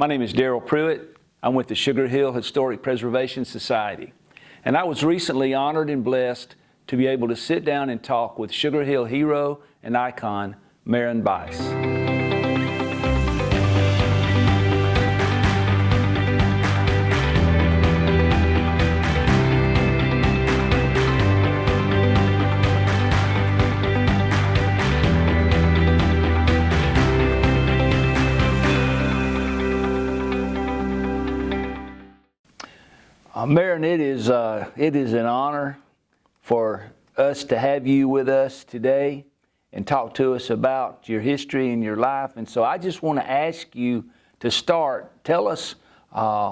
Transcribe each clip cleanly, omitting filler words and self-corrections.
My name is Darrell Pruitt. I'm with the Sugar Hill Historic Preservation Society. And I was recently honored and blessed to be able to sit down and talk with Sugar Hill hero and icon, Maron Buice. Maron, it is an honor for us to have you with us today and talk to us about your history and your life. And so I just want to ask you to start. Tell us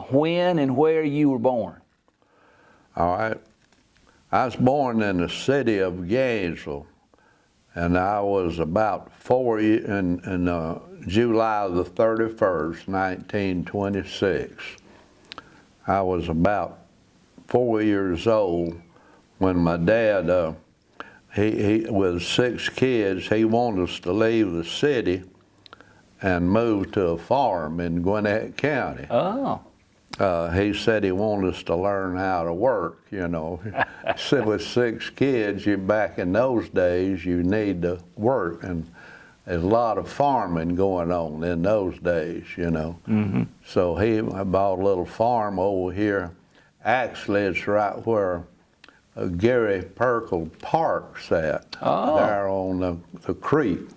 when and where you were born. All right. I was born in the city of Gainesville, and I was about 4 in July the 31st, 1926. I was about 4 years old when my dad, he with 6 kids, he wanted us to leave the city and move to a farm in Gwinnett County. Oh. He said he wanted us to learn how to work, you know. So with 6 kids, back in those days, you need to work, and there's a lot of farming going on in those days, you know. Mm-hmm. So he bought a little farm over here. Actually, it's right where Gary Perkle Park's at, there on the creek.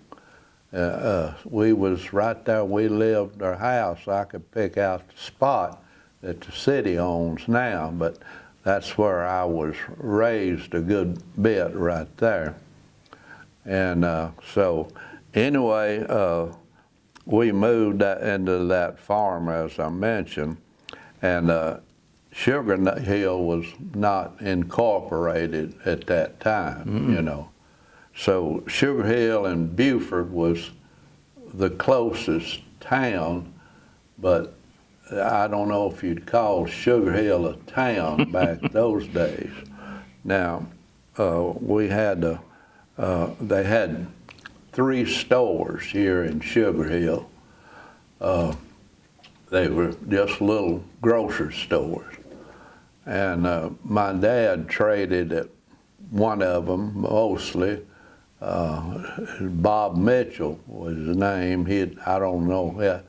We was right there. We lived our house. I could pick out the spot that the city owns now, but that's where I was raised a good bit right there. And so anyway, we moved into that farm, as I mentioned, and Sugar Hill was not incorporated at that time, you know. So Sugar Hill and Beaufort was the closest town, but I don't know if you'd call Sugar Hill a town back those days. Now, we had, they had 3 stores here in Sugar Hill. They were just little grocery stores. And my dad traded at one of them mostly. Bob Mitchell was his name. I don't know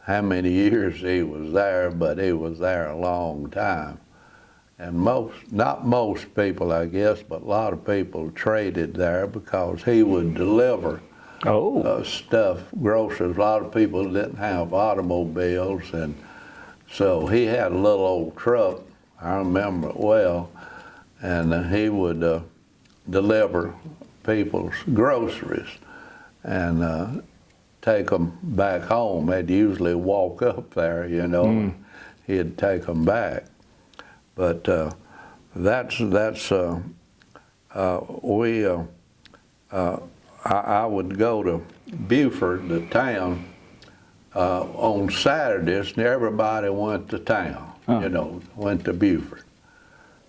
how many years he was there, but he was there a long time. And not most people, I guess, but a lot of people traded there because he would deliver stuff, groceries. A lot of people didn't have automobiles, and so he had a little old truck. I remember it well, and he would deliver people's groceries and take them back home. They'd usually walk up there, you know. He'd take them back. But I would go to Beaufort, the town, on Saturdays, and everybody went to town. You know, went to Beaufort.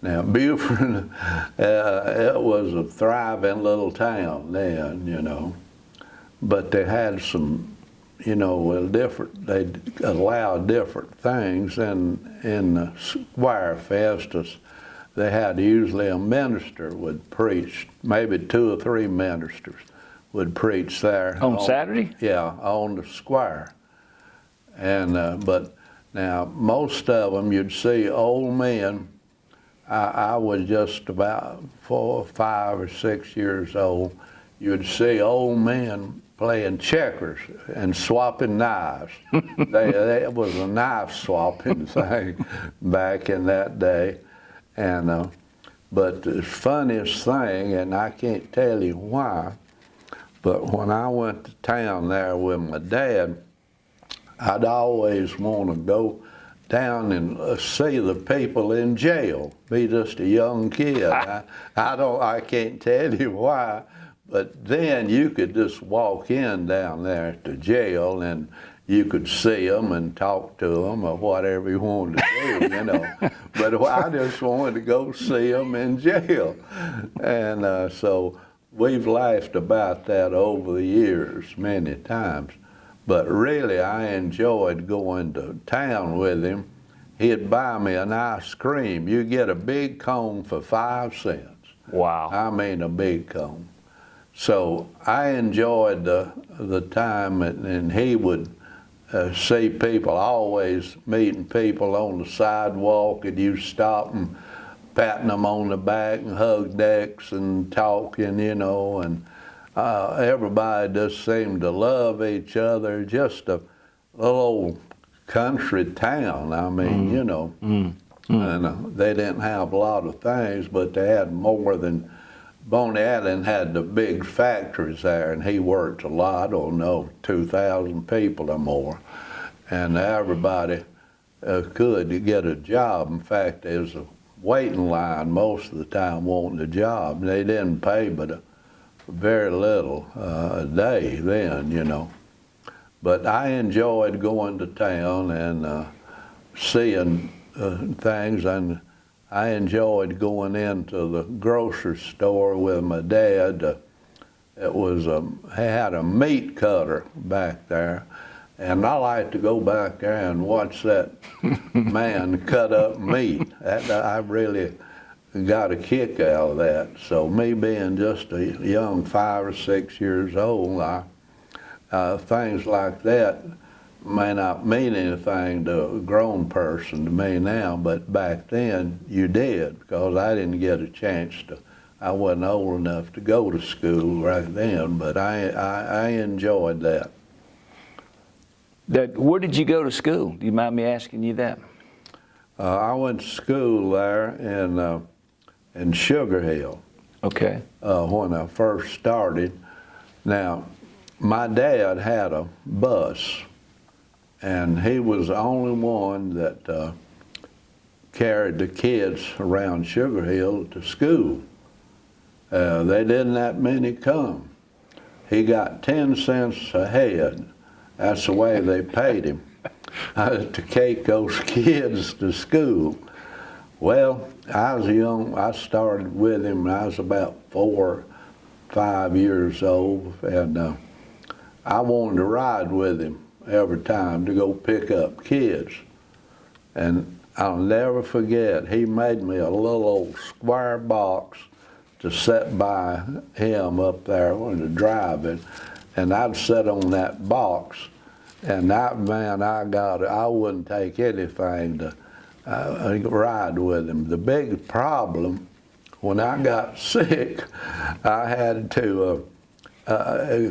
Now, Beaufort, it was a thriving little town then, you know, but they had some, you know, they allowed different things, and in the Squire Festus, they had usually a minister would preach, maybe 2 or 3 ministers would preach there. On Saturday? Yeah, on the Squire. And, but now, most of them, you'd see old men. I was just about 4, 5, or 6 years old. You'd see old men playing checkers and swapping knives. It was a knife swapping thing back in that day. And but the funniest thing, and I can't tell you why, but when I went to town there with my dad, I'd always want to go down and see the people in jail. Be just a young kid. I can't tell you why, but then you could just walk in down there to jail, and you could see them and talk to them or whatever you wanted to do, you know. But I just wanted to go see them in jail, and so we've laughed about that over the years many times. But really, I enjoyed going to town with him. He'd buy me an ice cream. You get a big cone for 5 cents. Wow. I mean a big cone. So I enjoyed the time, and he would see people, always meeting people on the sidewalk, and you stop and patting them on the back and hug necks and talking, you know, and everybody just seemed to love each other. Just a little old country town, I mean, you know. And they didn't have a lot of things, but they had more than, Boney Allen had the big factories there, and he worked a lot, I don't know, 2,000 people or more. And everybody could get a job. In fact, there was a waiting line most of the time wanting a job. They didn't pay but very little a day then, you know. But I enjoyed going to town and seeing things, and I enjoyed going into the grocery store with my dad. It was he had a meat cutter back there, and I like to go back there and watch that man cut up meat. I really got a kick out of that. So me being just a young 5 or 6 years old, things like that may not mean anything to a grown person to me now, but back then you did, because I didn't get a chance to, I wasn't old enough to go to school right then, but I enjoyed that. Where did you go to school? Do you mind me asking you that? I went to school there in Sugar Hill. Okay. When I first started. Now, my dad had a bus, and he was the only one that carried the kids around Sugar Hill to school. They didn't that many come. He got 10 cents a head. That's the way they paid him to take those kids to school. Well, I started with him when I was about 4 or 5 years old, and I wanted to ride with him every time to go pick up kids. And I'll never forget, he made me a little old square box to sit by him up there when he was driving, and I'd sit on that box, and that man, I wouldn't take anything to ride with him. The big problem, when I got sick, I had to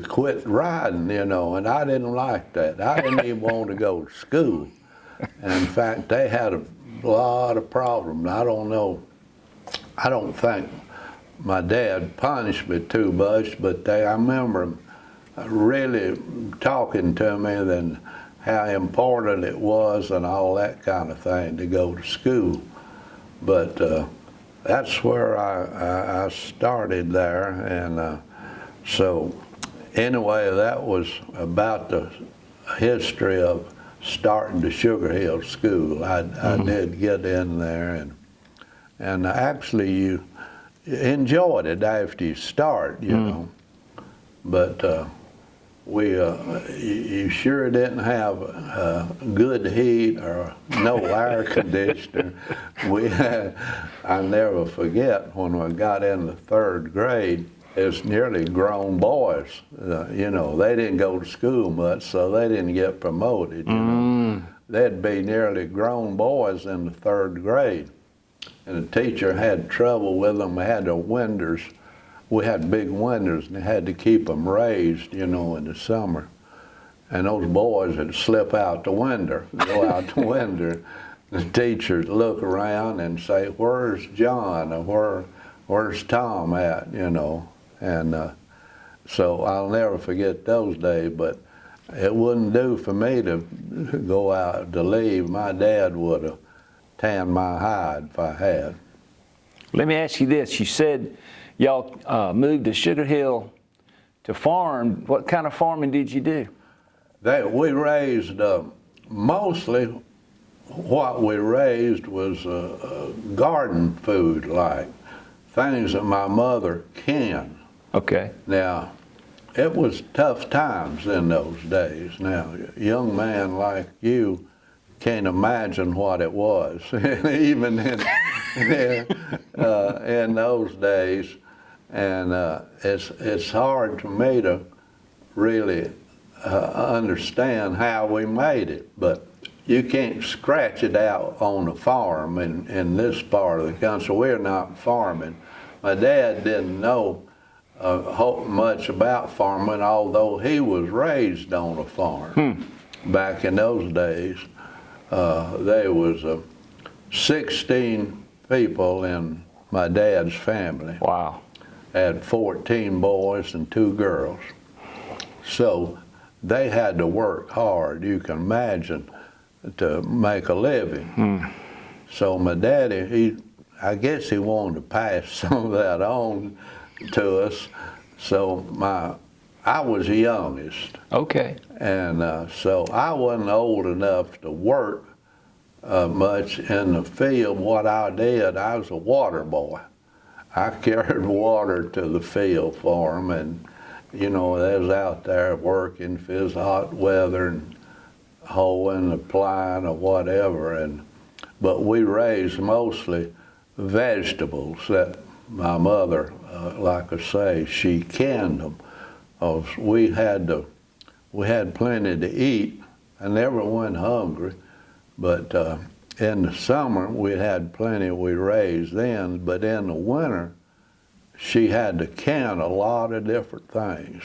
quit riding, you know, and I didn't like that. I didn't even want to go to school. And in fact, they had a lot of problems. I don't know, I don't think my dad punished me too much, but I remember him really talking to me and how important it was and all that kind of thing to go to school. But that's where I started there, and so anyway, that was about the history of starting the Sugar Hill School. I did get in there, and actually you enjoyed it after you start, you know. But you sure didn't have good heat or no air conditioner. I never forget when we got in the 3rd grade, it's nearly grown boys. You know, they didn't go to school much, so they didn't get promoted. You know, they'd be nearly grown boys in the 3rd grade, and the teacher had trouble with them. They had the windows. We had big windows, and they had to keep them raised, you know, in the summer. And those boys would slip out the window, go out the window. The teachers look around and say, "Where's John?" or where's Tom at, you know. And so I'll never forget those days, but it wouldn't do for me to go out to leave. My dad would have tanned my hide if I had. Let me ask you this. You said y'all moved to Sugar Hill to farm. What kind of farming did you do? We raised, mostly what we raised was garden food, like things that my mother canned. Okay. Now, it was tough times in those days. Now, a young man like you can't imagine what it was, even in those days. And it's hard to me to really understand how we made it, but you can't scratch it out on a farm in this part of the country. We're not farming. My dad didn't know much about farming, although he was raised on a farm. Back in those days, there was 16 people in my dad's family. Wow. Had 14 boys and 2 girls. So they had to work hard, you can imagine, to make a living. So my daddy, I guess he wanted to pass some of that on to us. So I was the youngest. Okay. And so I wasn't old enough to work much in the field. What I did, I was a water boy. I carried water to the field for them, and they was out there working if it was hot weather and hoeing or plowing or whatever. But we raised mostly vegetables that my mother, like I say, she canned them. We had plenty to eat. I never went hungry, but in the summer we had plenty we raised then. But in the winter, she had to can a lot of different things,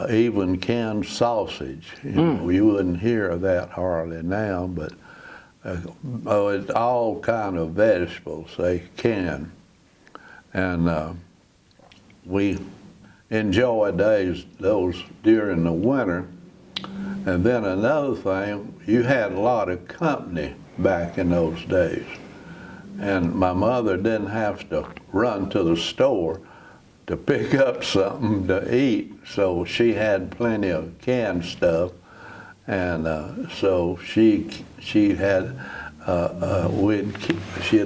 even canned sausage. You wouldn't hear of that hardly now, but it's all kind of vegetables they can. And we enjoyed those during the winter. And then another thing, you had a lot of company back in those days. And my mother didn't have to run to the store to pick up something to eat, so she had plenty of canned stuff. And so she'd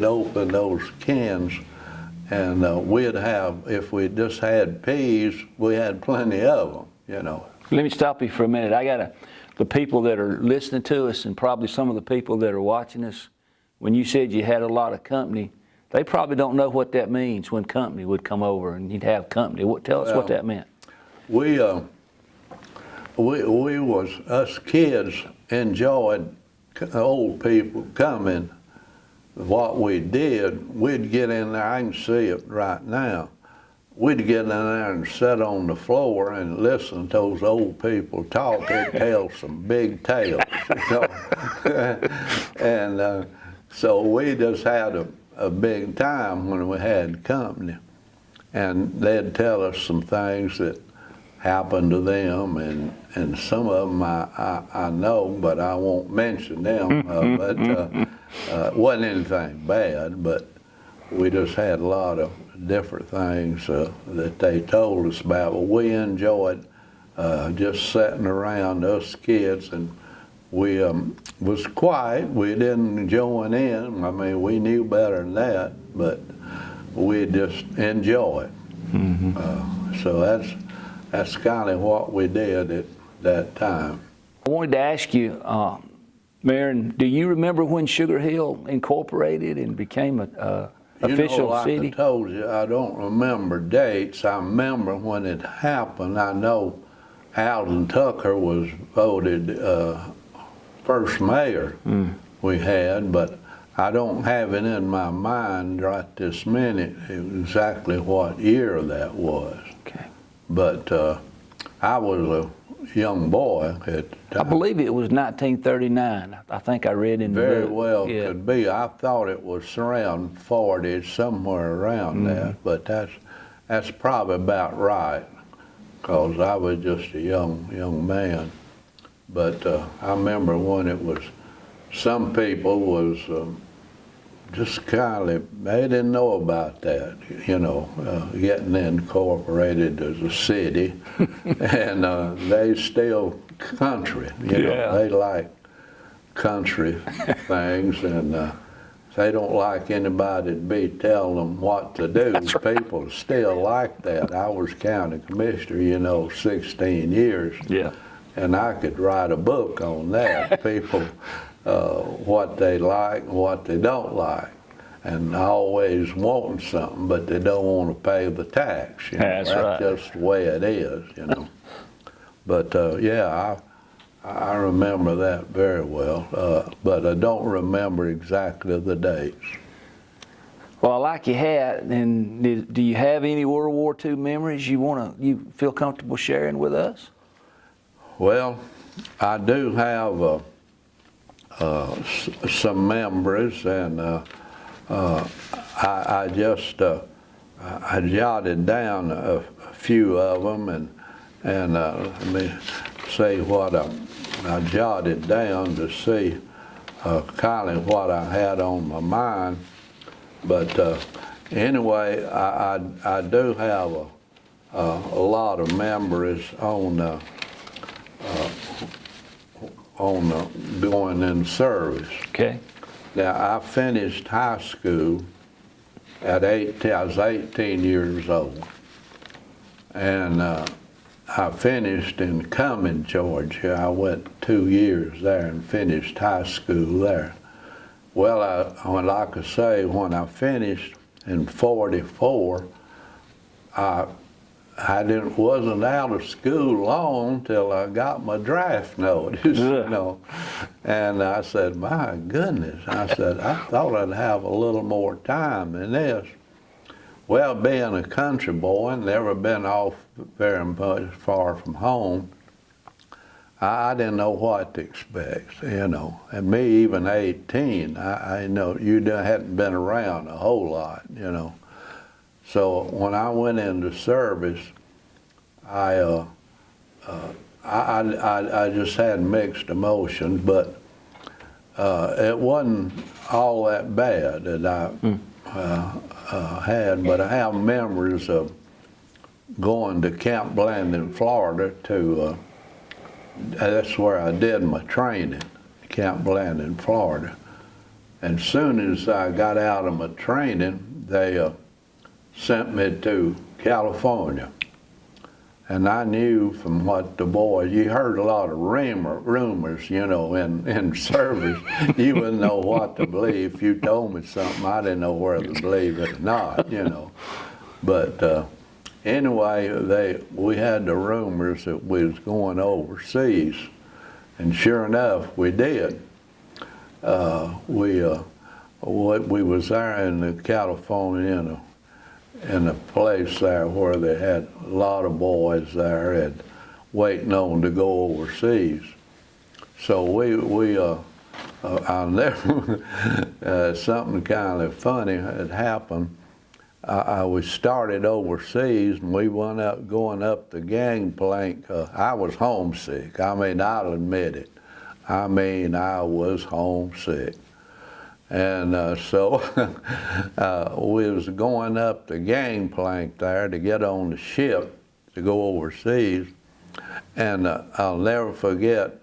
open those cans, and we'd have, if we just had peas, we had plenty of them, Let me stop you for a minute. The people that are listening to us, and probably some of the people that are watching us, when you said you had a lot of company, they probably don't know what that means when company would come over and you'd have company. Tell us what that meant. Us kids enjoyed old people coming. What we did, we'd get in there, I can see it right now, we'd get in there and sit on the floor and listen to those old people talk. They'd tell some big tales, And so we just had a big time when we had company. And they'd tell us some things that happened to them, and some of them I know, but I won't mention them. But it wasn't anything bad, but we just had a lot of different things that they told us about. Well, we enjoyed just sitting around, us kids, and we was quiet. We didn't join in. I mean, we knew better than that, but we just enjoyed. So that's kind of what we did at that time. I wanted to ask you, Maron, do you remember when Sugar Hill incorporated and became a official like city? I told you, I don't remember dates. I remember when it happened. I know Alden Tucker was voted first mayor we had, but I don't have it in my mind right this minute exactly what year that was. Okay. But I was a young boy at the time. I believe it was 1939. I think I read in the book. Very well could be. I thought it was around 40, somewhere around that, but that's probably about right, because I was just a young man. But I remember when it was, some people was just kind of, they didn't know about that, getting incorporated as a city, and they still country, they like country things, and they don't like anybody to be telling them what to do. That's right. People still like that. I was county commissioner, 16 years. Yeah. And I could write a book on that. People, what they like and what they don't like. And always wanting something, but they don't want to pay the tax. That's right. That's just the way it is. But yeah, I remember that very well, but I don't remember exactly the dates. Well, I like your hat. And do you have any World War II memories you feel comfortable sharing with us? Well, I do have some memories, and I jotted down a few of them, and let me say what I jotted down to see kind of what I had on my mind. But anyway, I do have a lot of memories on going in service. Okay. Now, I finished high school at 18. I was 18 years old, and I finished in Cumming, Georgia. I went 2 years there and finished high school there. Well, like I say, when I finished in '44, I wasn't out of school long till I got my draft notice, And I said, my goodness, I thought I'd have a little more time than this. Well, being a country boy, never been off very much far from home, I didn't know what to expect, And me, even 18, I know you hadn't been around a whole lot, So when I went into service, I just had mixed emotions, but it wasn't all that bad that I had. But I have memories of going to Camp Blanding, Florida. That's where I did my training, Camp Blanding, Florida. And soon as I got out of my training, they sent me to California. And I knew from what the boys, you heard a lot of rumors, in service. You wouldn't know what to believe. If you told me something, I didn't know whether to believe it or not, But anyway, we had the rumors that we was going overseas. And sure enough, we did. We was there in California, in a place there where they had a lot of boys there and waiting on to go overseas. So I'll never, something kind of funny had happened. We started overseas and we went up, going up the gangplank. I was homesick. I'll admit it. I was homesick. And so we was going up the gangplank there to get on the ship to go overseas. And I'll never forget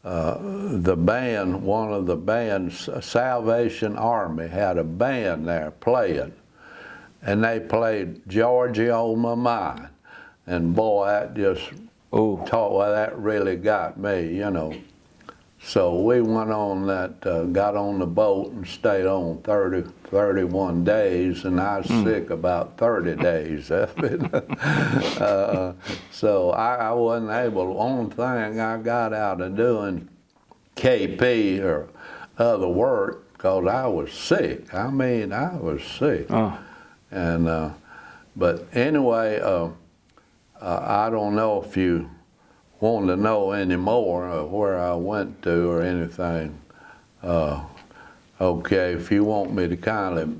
the band, one of the bands, Salvation Army, had a band there playing. And they played Georgia on My Mind. And boy, that just that really got me, So we went on got on the boat and stayed on 31 days, and I was sick about 30 days of it. So I wasn't able, the only thing I got out of doing KP or other work, because I was sick. I was sick. And, but anyway, I don't know if you want to know any more of where I went to or anything. Okay, if you want me to kind of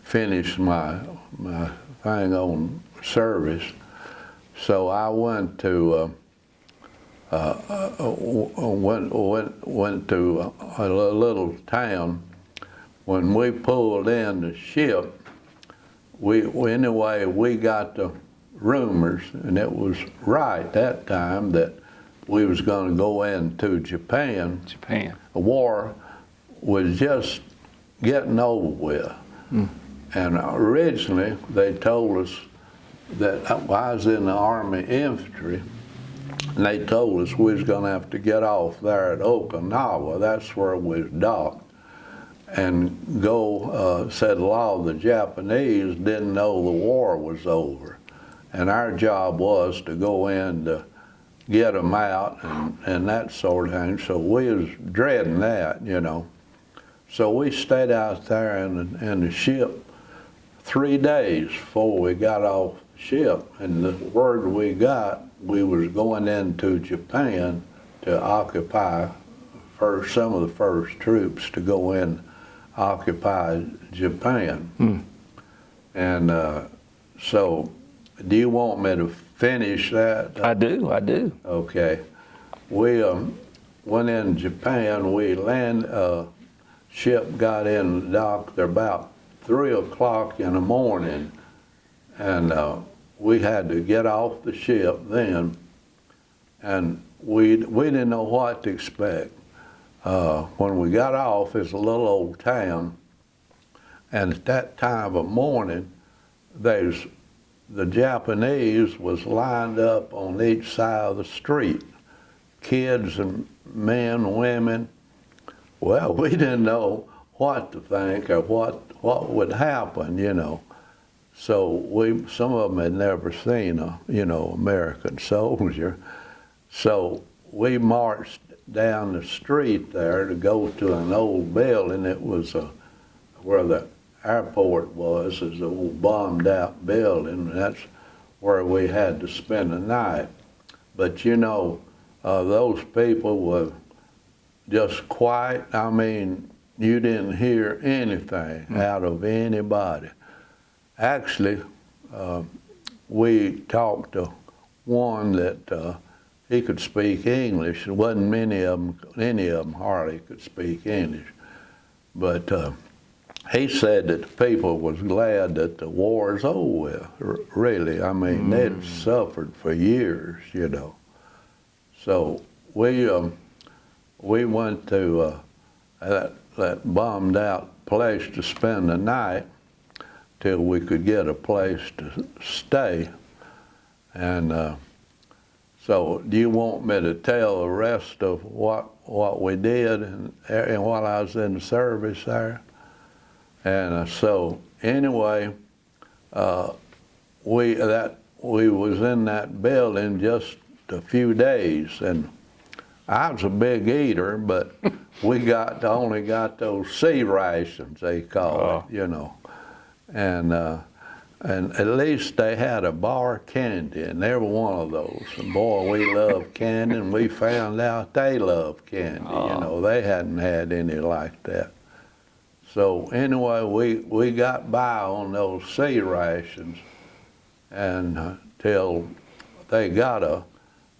finish my thing on service. So I went to went to a little town. When we pulled in the ship, we got the rumors, and it was right that time, that we was going to go into Japan. Japan. The war was just getting over with. And originally they told us that I was in the Army Infantry, and they told us we was going to have to get off there at Okinawa. That's where we was docked. And go, said a lot of the Japanese didn't know the war was over. And our job was to go in to get them out and that sort of thing. So we was dreading that, you know. So we stayed out there in the ship 3 days before we got off the ship. And the word we got, we was going into Japan to occupy some of the first troops to go in occupy Japan. And so do you want me to finish that? I do. Okay. We went in Japan. We ship got in the dock there about 3 o'clock in the morning, and we had to get off the ship then, and we didn't know what to expect. When we got off, it's a little old town, and at that time of morning, the Japanese was lined up on each side of the street, kids and men, women. Well, we didn't know what to think or what would happen, you know. So some of them had never seen a, American soldier. So we marched down the street there to go to an old building. It was where the airport was, is an old bombed out building, and that's where we had to spend the night. But those people were just quiet. I mean, you didn't hear anything out of anybody. Actually, we talked to one that he could speak English. There wasn't any of them hardly could speak English. But he said that the people was glad that the war's over with, really. I mean, they'd suffered for years, So we went to that bombed out place to spend the night till we could get a place to stay. And so do you want me to tell the rest of what we did and while I was in the service there? And so anyway, we was in that building just a few days, and I was a big eater, but we only got those sea rations, they call it, and at least they had a bar candy in every one of those. And boy, we love candy, and we found out they love candy. They hadn't had any like that. So anyway, we got by on those sea rations, and till they got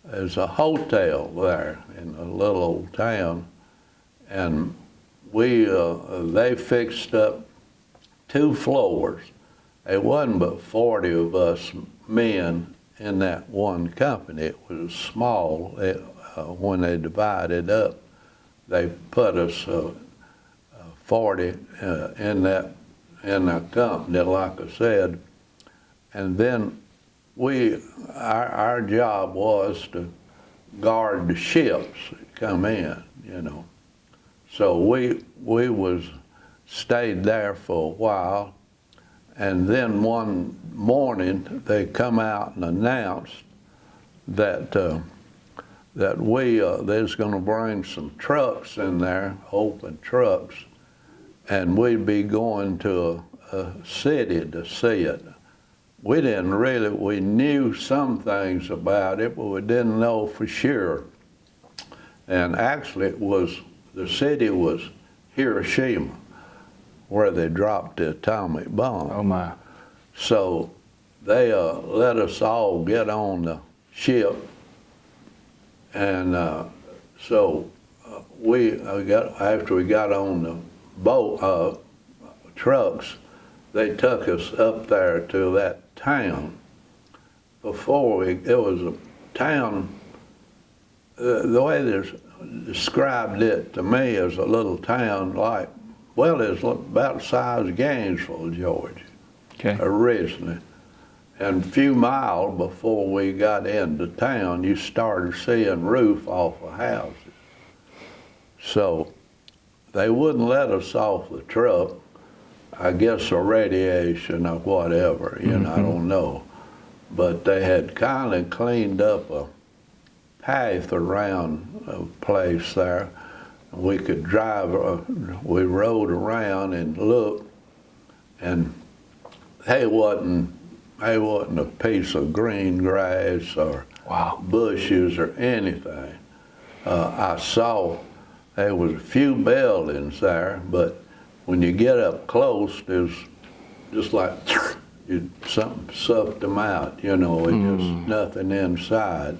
there's a hotel there in a little old town, and they fixed up 2 floors. There wasn't but 40 of us men in that one company. It was small. When they divided up, they put us 40 in that company, like I said, and then our job was to guard the ships that come in, So we stayed there for a while, and then one morning they come out and announced that they was going to bring some trucks in there, open trucks, and we'd be going to a city to see it. We knew some things about it, but we didn't know for sure. And actually the city was Hiroshima, where they dropped the atomic bomb. Oh my. So they let us all get on the ship, and so after we got on the boat, trucks, they took us up there to that town. It was a town, the way they described it to me as a little town like well, it's about the size of Gainesville, Georgia, Okay. originally. And a few miles before we got into town, you started seeing roof off of houses. So they wouldn't let us off the truck. I guess the radiation or whatever, you know, I don't know. But they had kind of cleaned up a path around a place there. We could drive, we rode around and looked, and they wasn't a piece of green grass or Wow. bushes or anything. I saw there was a few buildings there, but when you get up close, there's just like something sucked them out, you know, with just nothing inside.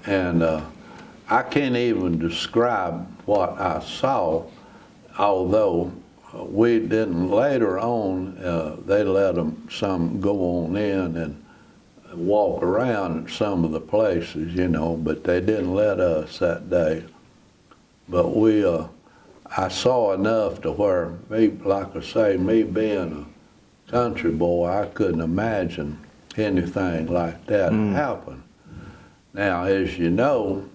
And I can't even describe what I saw, although we didn't. Later on, they let some go on in and walk around some of the places, you know, but they didn't let us that day. But I saw enough to where, like I say, me being a country boy, I couldn't imagine anything like that happen. Now, as you know,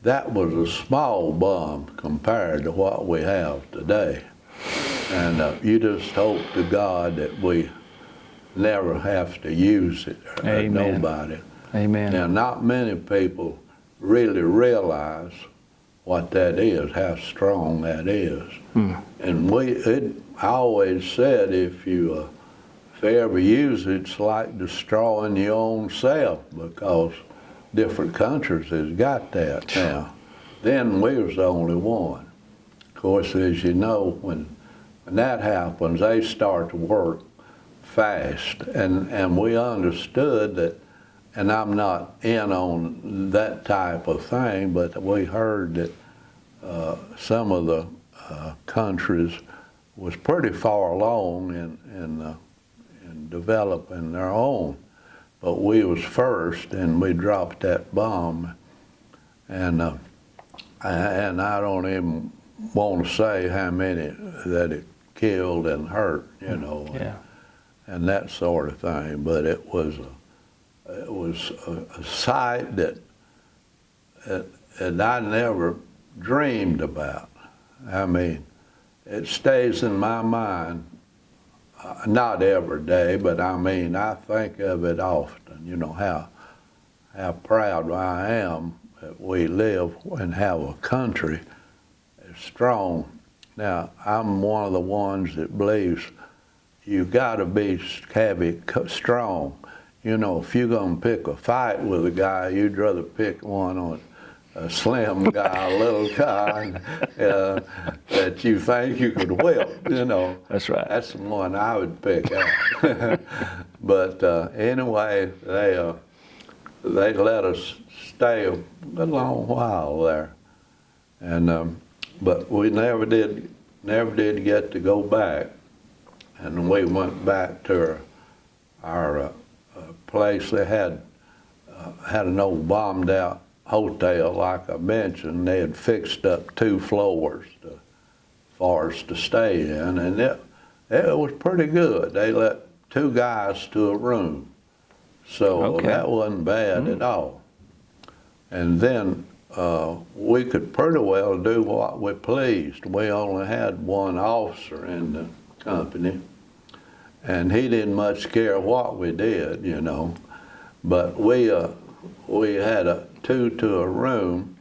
that was a small bomb compared to what we have today. And you just hope to God that we never have to use it, or Amen. nobody. Amen. Now, not many people really realize what that is, how strong that is. And I always said, if you ever use it, it's like destroying your own self, because different countries has got that now. Then we was the only one. Of course, as you know, when that happens, they start to work fast. And we understood that, and I'm not in on that type of thing, but we heard that some of the countries was pretty far along in developing their own. But we was first, and we dropped that bomb. And I don't even want to say how many that it killed and hurt, you know, and that sort of thing. But it was a sight that I never dreamed about. I mean, it stays in my mind, not every day, but I mean, I think of it often, you know, how proud I am that we live and have a country that's strong. Now, I'm one of the ones that believes you gotta have it strong. You know, if you're gonna pick a fight with a guy, you'd rather pick one on a slim guy, a little guy that you think you could whip, you know. That's right. That's the one I would pick out. But anyway, they let us stay a long while there, and but we never did get to go back. And we went back to our place. They had an old bombed out hotel, like I mentioned. They had fixed up 2 floors for us to stay in, and it was pretty good. They let 2 guys to a room, so that wasn't bad at all. And then we could pretty well do what we pleased. We only had 1 officer in the company, and he didn't much care what we did, you know. But we had 2 to a room,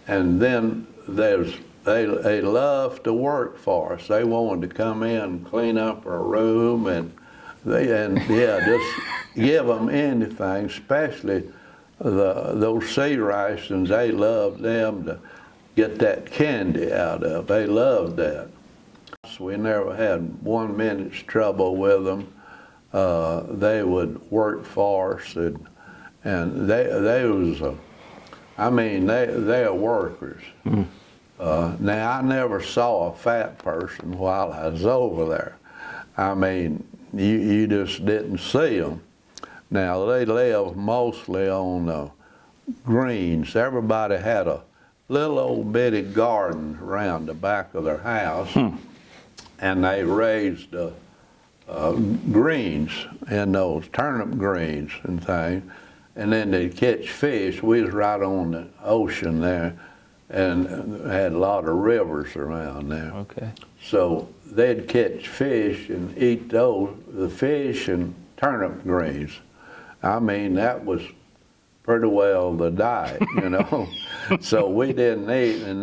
and then they loved to work for us. They wanted to come in and clean up our room, and just give them anything, especially those sea rations. They loved them to get that candy out of. They loved that. So we never had 1 minute's trouble with them. They would work for us, and they are workers. Now, I never saw a fat person while I was over there. I mean, you just didn't see them. Now, they live mostly on greens. Everybody had a little old bitty garden around the back of their house, and they raised greens in those turnip greens and things, and then they'd catch fish. We was right on the ocean there, and had a lot of rivers around there. Okay. So they'd catch fish and eat those, the fish and turnip greens. I mean, that was pretty well the diet, you know. So we didn't eat, and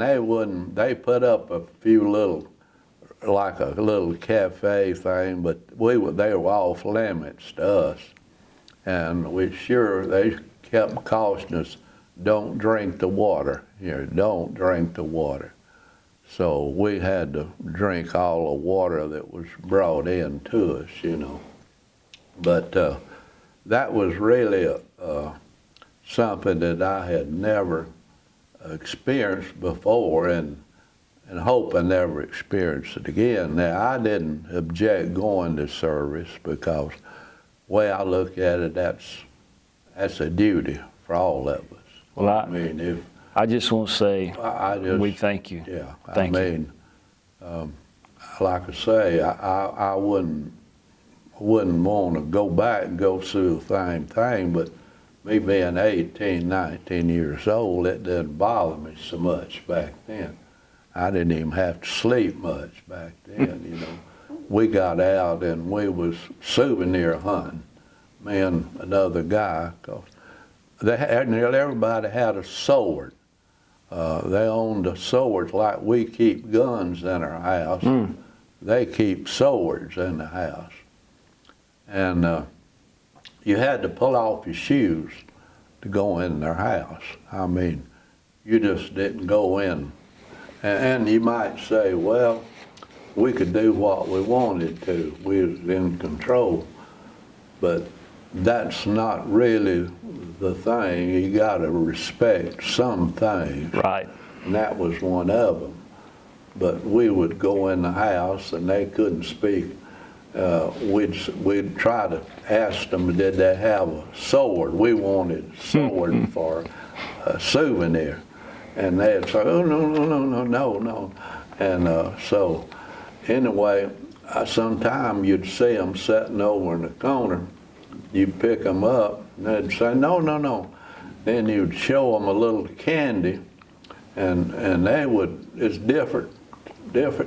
they put up a few little, like a little cafe thing, but they were off limits to us. And they kept cautioning us, don't drink the water here, don't drink the water. So we had to drink all the water that was brought in to us, you know. But that was really something that I had never experienced before, and hope I never experience it again. Now, I didn't object going to service because the way I look at it, that's a duty for all of us. Well, I mean, I just want to say we thank you. Yeah, Thank I mean, like I say, I wouldn't want to go back and go through the same thing, but me being 18, 19 years old, it didn't bother me so much back then. I didn't even have to sleep much back then, you know. We got out and we was souvenir hunting, me and another guy, 'cause nearly everybody had a sword. They owned swords like we keep guns in our house. They keep swords in the house. And you had to pull off your shoes to go in their house. I mean, you just didn't go in. And you might say, well, we could do what we wanted to. We was in control. But that's not really the thing. You got to respect some things. Right. And that was one of them. But we would go in the house and they couldn't speak. We'd try to ask them, did they have a sword? We wanted a sword for a souvenir. And they'd say, oh, no. And so anyway, sometime you'd see them sitting over in the corner. You'd pick them up, and they'd say, no. Then you'd show them a little candy, and they would, it's different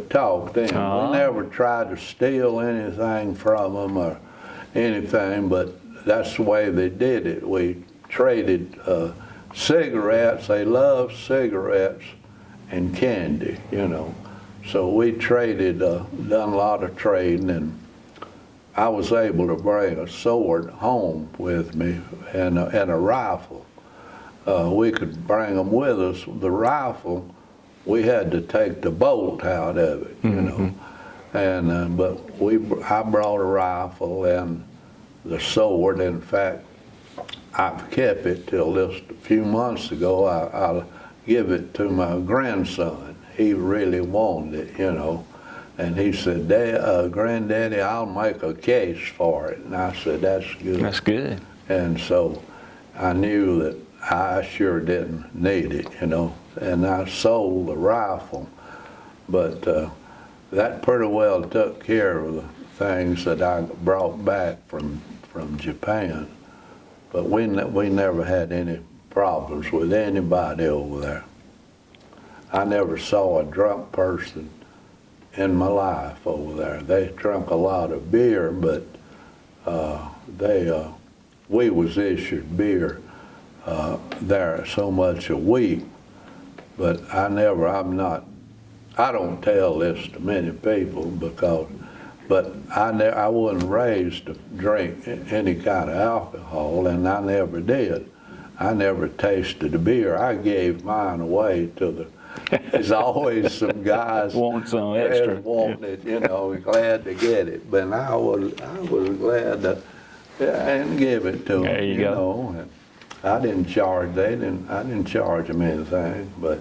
talk then. We never tried to steal anything from them or anything, but that's the way they did it. We traded cigarettes. They loved cigarettes and candy, you know. So we traded, done a lot of trading, and I was able to bring a sword home with me and a rifle. We could bring them with us. The rifle, we had to take the bolt out of it, you know. And but I brought a rifle and the sword. In fact, I've kept it till just a few months ago. I'll give it to my grandson. He really wanted it, you know. And he said, Granddaddy, I'll make a case for it. And I said, that's good. That's good. And so I knew that I sure didn't need it, you know. And I sold the rifle. But that pretty well took care of the things that I brought back from Japan. But we never had any problems with anybody over there. I never saw a drunk person in my life over there. They drank a lot of beer, but we was issued beer there so much a week. But I don't tell this to many people but I wasn't raised to drink any kind of alcohol, and I never did. I never tasted the beer. I gave mine away to the, there's always some guys want some extra, wanting it, you know, glad to get it. But I was glad to and give it to them, there you go. know. And I didn't charge them anything. But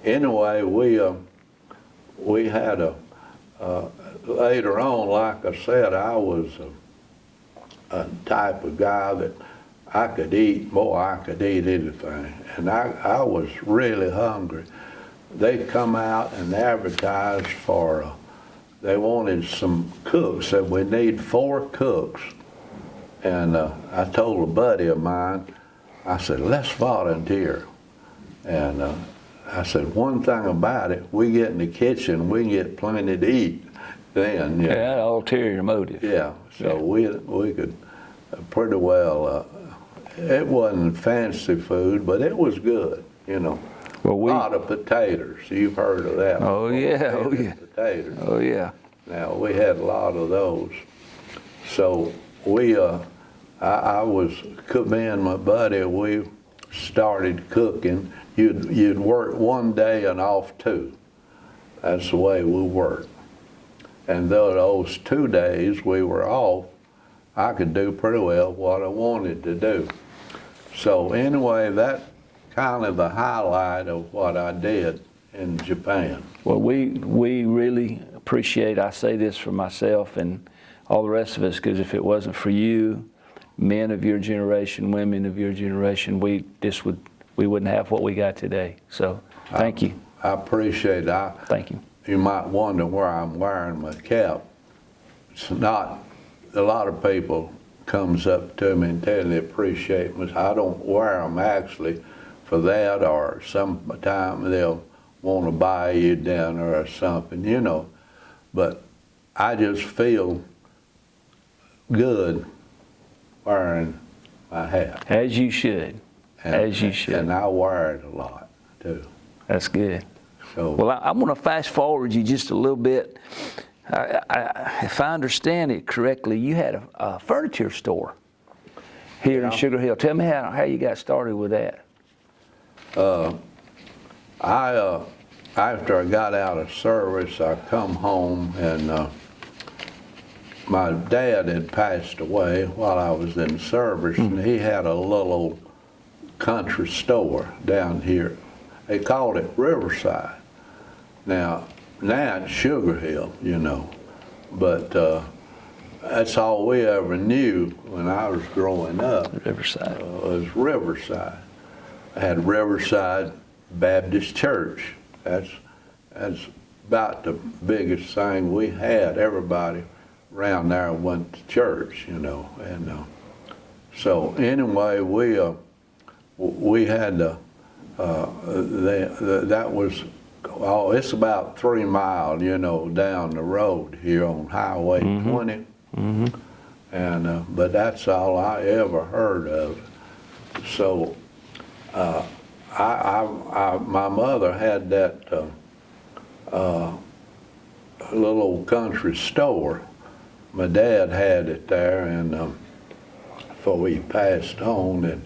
anyway, we had later on, like I said, I was a type of guy that I could eat anything. And I was really hungry. They come out and advertise for they wanted some cooks. Said we need 4 cooks. And I told a buddy of mine, I said, let's volunteer. And I said, one thing about it, we get in the kitchen, we can get plenty to eat then. Yeah, that ulterior motive. Yeah, so we could pretty well, it wasn't fancy food, but it was good, you know. Well, A lot of potatoes, you've heard of that. Oh, yeah, oh, yeah. Potatoes. Oh, yeah. Now, we had a lot of those. So me and my buddy, we started cooking. You'd work one day and off 2. That's the way we worked. And though those 2 days we were off, I could do pretty well what I wanted to do. So anyway, that kind of the highlight of what I did in Japan. Well, we really appreciate, I say this for myself and all the rest of us, because if it wasn't for you, men of your generation, women of your generation, we wouldn't have what we got today. So thank you. I appreciate it. Thank you. You might wonder why I'm wearing my cap. It's not, a lot of people comes up to me and tell me they appreciate me. I don't wear them actually for that, or sometime they'll want to buy you dinner or something, you know. But I just feel good wearing my hat. As you should. As you should. And I wear it a lot too. That's good. So, well, I want to fast forward you just a little bit. If I understand it correctly, you had a furniture store here in Sugar Hill. Tell me how you got started with that. After I got out of service, I come home and my dad had passed away while I was in service, and he had a little country store down here. They called it Riverside. Now it's Sugar Hill, you know, but that's all we ever knew when I was growing up. Riverside. Was Riverside. I had Riverside Baptist Church. That's about the biggest thing we had. Everybody around there went to church, you know, and so anyway, we had that was, it's about 3 miles, you know, down the road here on Highway 20. And but that's all I ever heard of. So my mother had that little old country store. My dad had it there, and before he passed on, and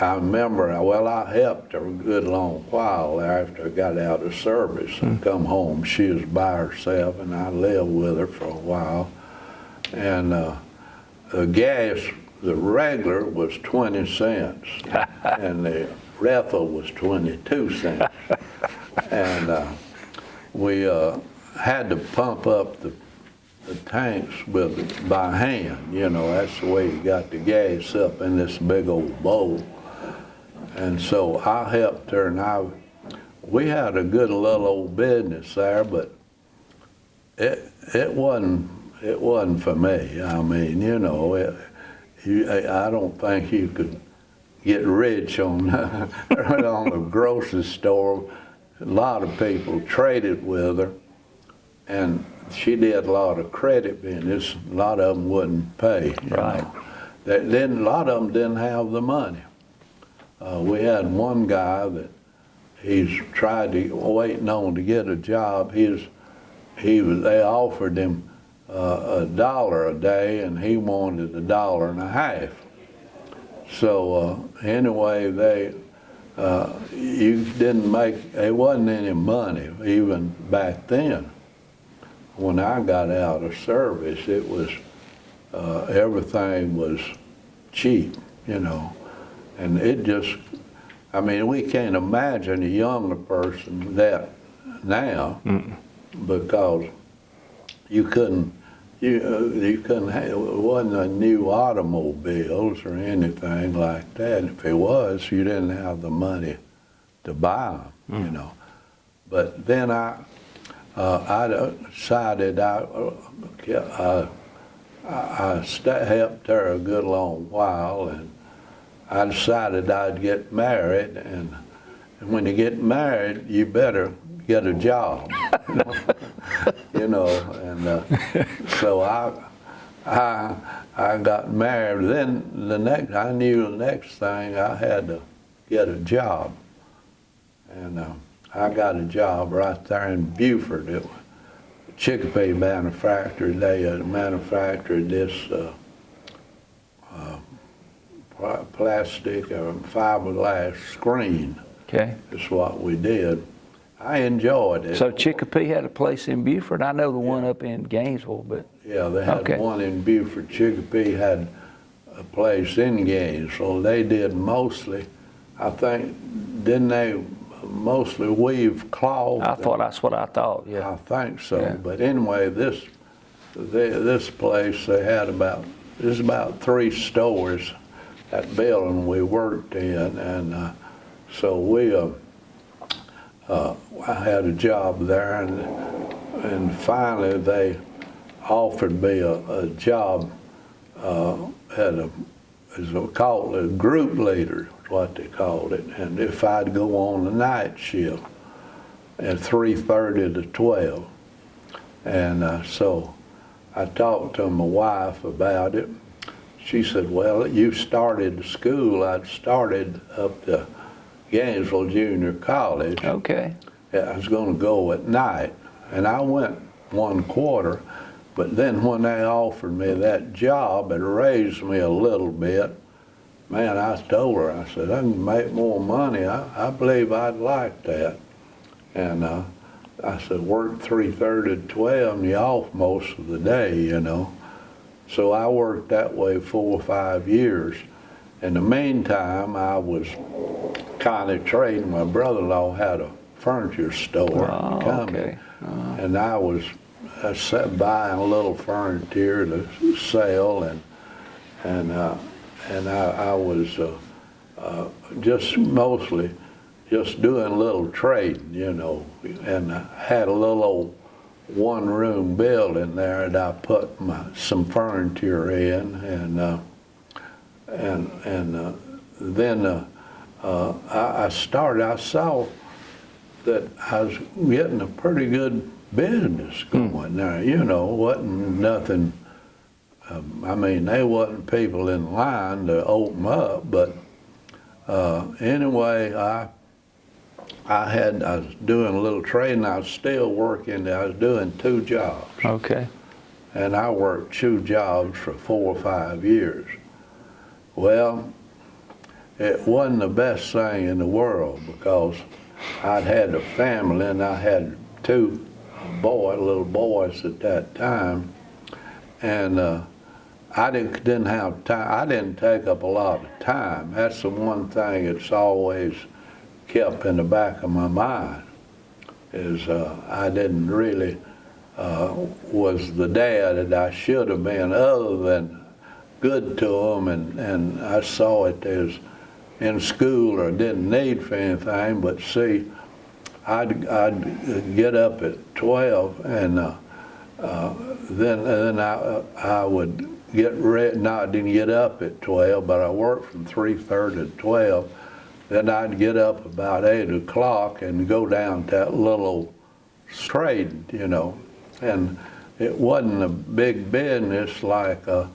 I remember, I helped her a good long while after I got out of service and come home. She was by herself, and I lived with her for a while. And the gas, the regular was 20 cents, and the refill was 22 cents. And we had to pump up the tanks by hand, you know. That's the way you got the gas up in this big old bowl. And so I helped her, and we had a good little old business there, but it wasn't for me. I mean, you know, I don't think you could get rich on on the grocery store. A lot of people traded with her, and she did a lot of credit business. A lot of them wouldn't pay. Right. Then a lot of them didn't have the money. We had one guy that he's waiting on to get a job. They offered him $1 a day, and he wanted $1.50. So anyway, there wasn't any money even back then. When I got out of service, it was, everything was cheap, you know. And it just, I mean, we can't imagine a younger person that now, because you couldn't have, it wasn't a new automobiles or anything like that. If it was, you didn't have the money to buy them, you know. But then I decided helped her a good long while, and I decided I'd get married, and when you get married, you better get a job, you know, and so I got married. Then I knew the next thing I had to get a job, and I got a job right there in Beaufort. It was Chicopee manufacturer. They manufactured this plastic or fiberglass screen. Okay. That's what we did. I enjoyed it. So Chicopee had a place in Beaufort. I know the one up in Gainesville, but yeah, they had one in Beaufort. Chicopee had a place in Gainesville. They did mostly, I think, didn't they mostly weave cloth? That's what I thought. Yeah. I think so. Yeah. But anyway, this place they had there's about 3 stores. That building we worked in, and so I had a job there, and finally they offered me a job as called a group leader, is what they called it, and if I'd go on the night shift at 3:30 to 12, and so I talked to my wife about it. She said, well, you started school. I'd started up to Gainesville Junior College. Okay. I was going to go at night, and I went 1 quarter, but then when they offered me that job, it raised me a little bit. Man, I told her, I said, I can make more money. I believe I'd like that. And I said, work 3:30 to 12, and you're off most of the day, you know. So I worked that way 4 or 5 years. In the meantime, I was kind of trading. My brother-in-law had a furniture store in Cumming, and I sat buying a little furniture to sell, and I was just mostly just doing a little trading, you know, and I had a little old 1-room building there that I put some furniture in, and then I saw that I was getting a pretty good business going there. You know, wasn't nothing. I mean, there wasn't people in line to open up, but anyway, I was doing a little trading. I was still working. I was doing 2 jobs. Okay. And I worked 2 jobs for 4 or 5 years. Well, it wasn't the best thing in the world because I'd had a family and I had 2 little boys at that time, and I didn't have time. I didn't take up a lot of time. That's the one thing that's always kept in the back of my mind, is I didn't really was the dad that I should have been, other than good to them, and I saw it as in school or didn't need for anything. But see, I'd get up at 12, and then I would get ready. No, I didn't get up at 12, but I worked from 3:30 to 12. Then I'd get up about 8 o'clock and go down to that little trade, you know. And it wasn't a big business like I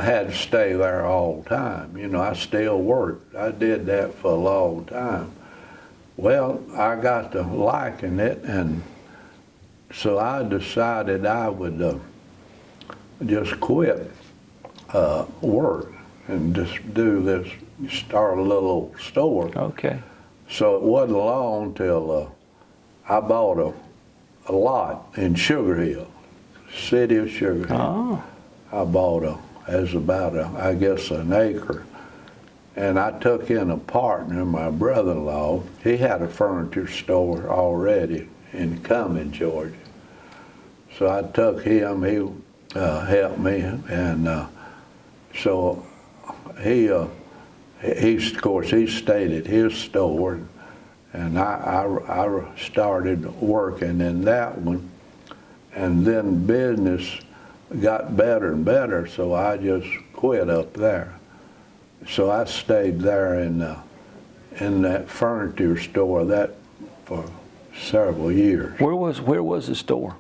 had to stay there all the time. You know, I still worked. I did that for a long time. Well, I got to liking it, and so I decided I would just quit work and just do this, start a little store. Okay. So it wasn't long till I bought a lot in Sugar Hill, city of Sugar Hill. Oh. I bought about I guess an acre. And I took in a partner, my brother-in-law. He had a furniture store already in Cumming, Georgia. So I took him, he helped me, and so he of course, he stayed at his store, and I started working in that one. and then business got better and better, so I just quit up there. So I stayed there in that furniture store for several years. Where was the store?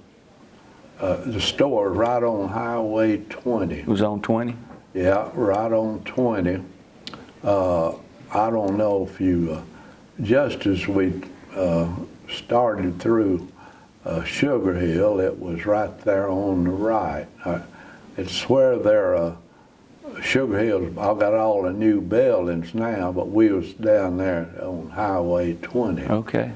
The store right on Highway 20. It was on 20? Yeah, right on 20. I don't know if you, just as we started through Sugar Hill, it was right there on the right. It's where they're, Sugar Hill, I've got all the new buildings now, but we was down there on Highway 20. Okay.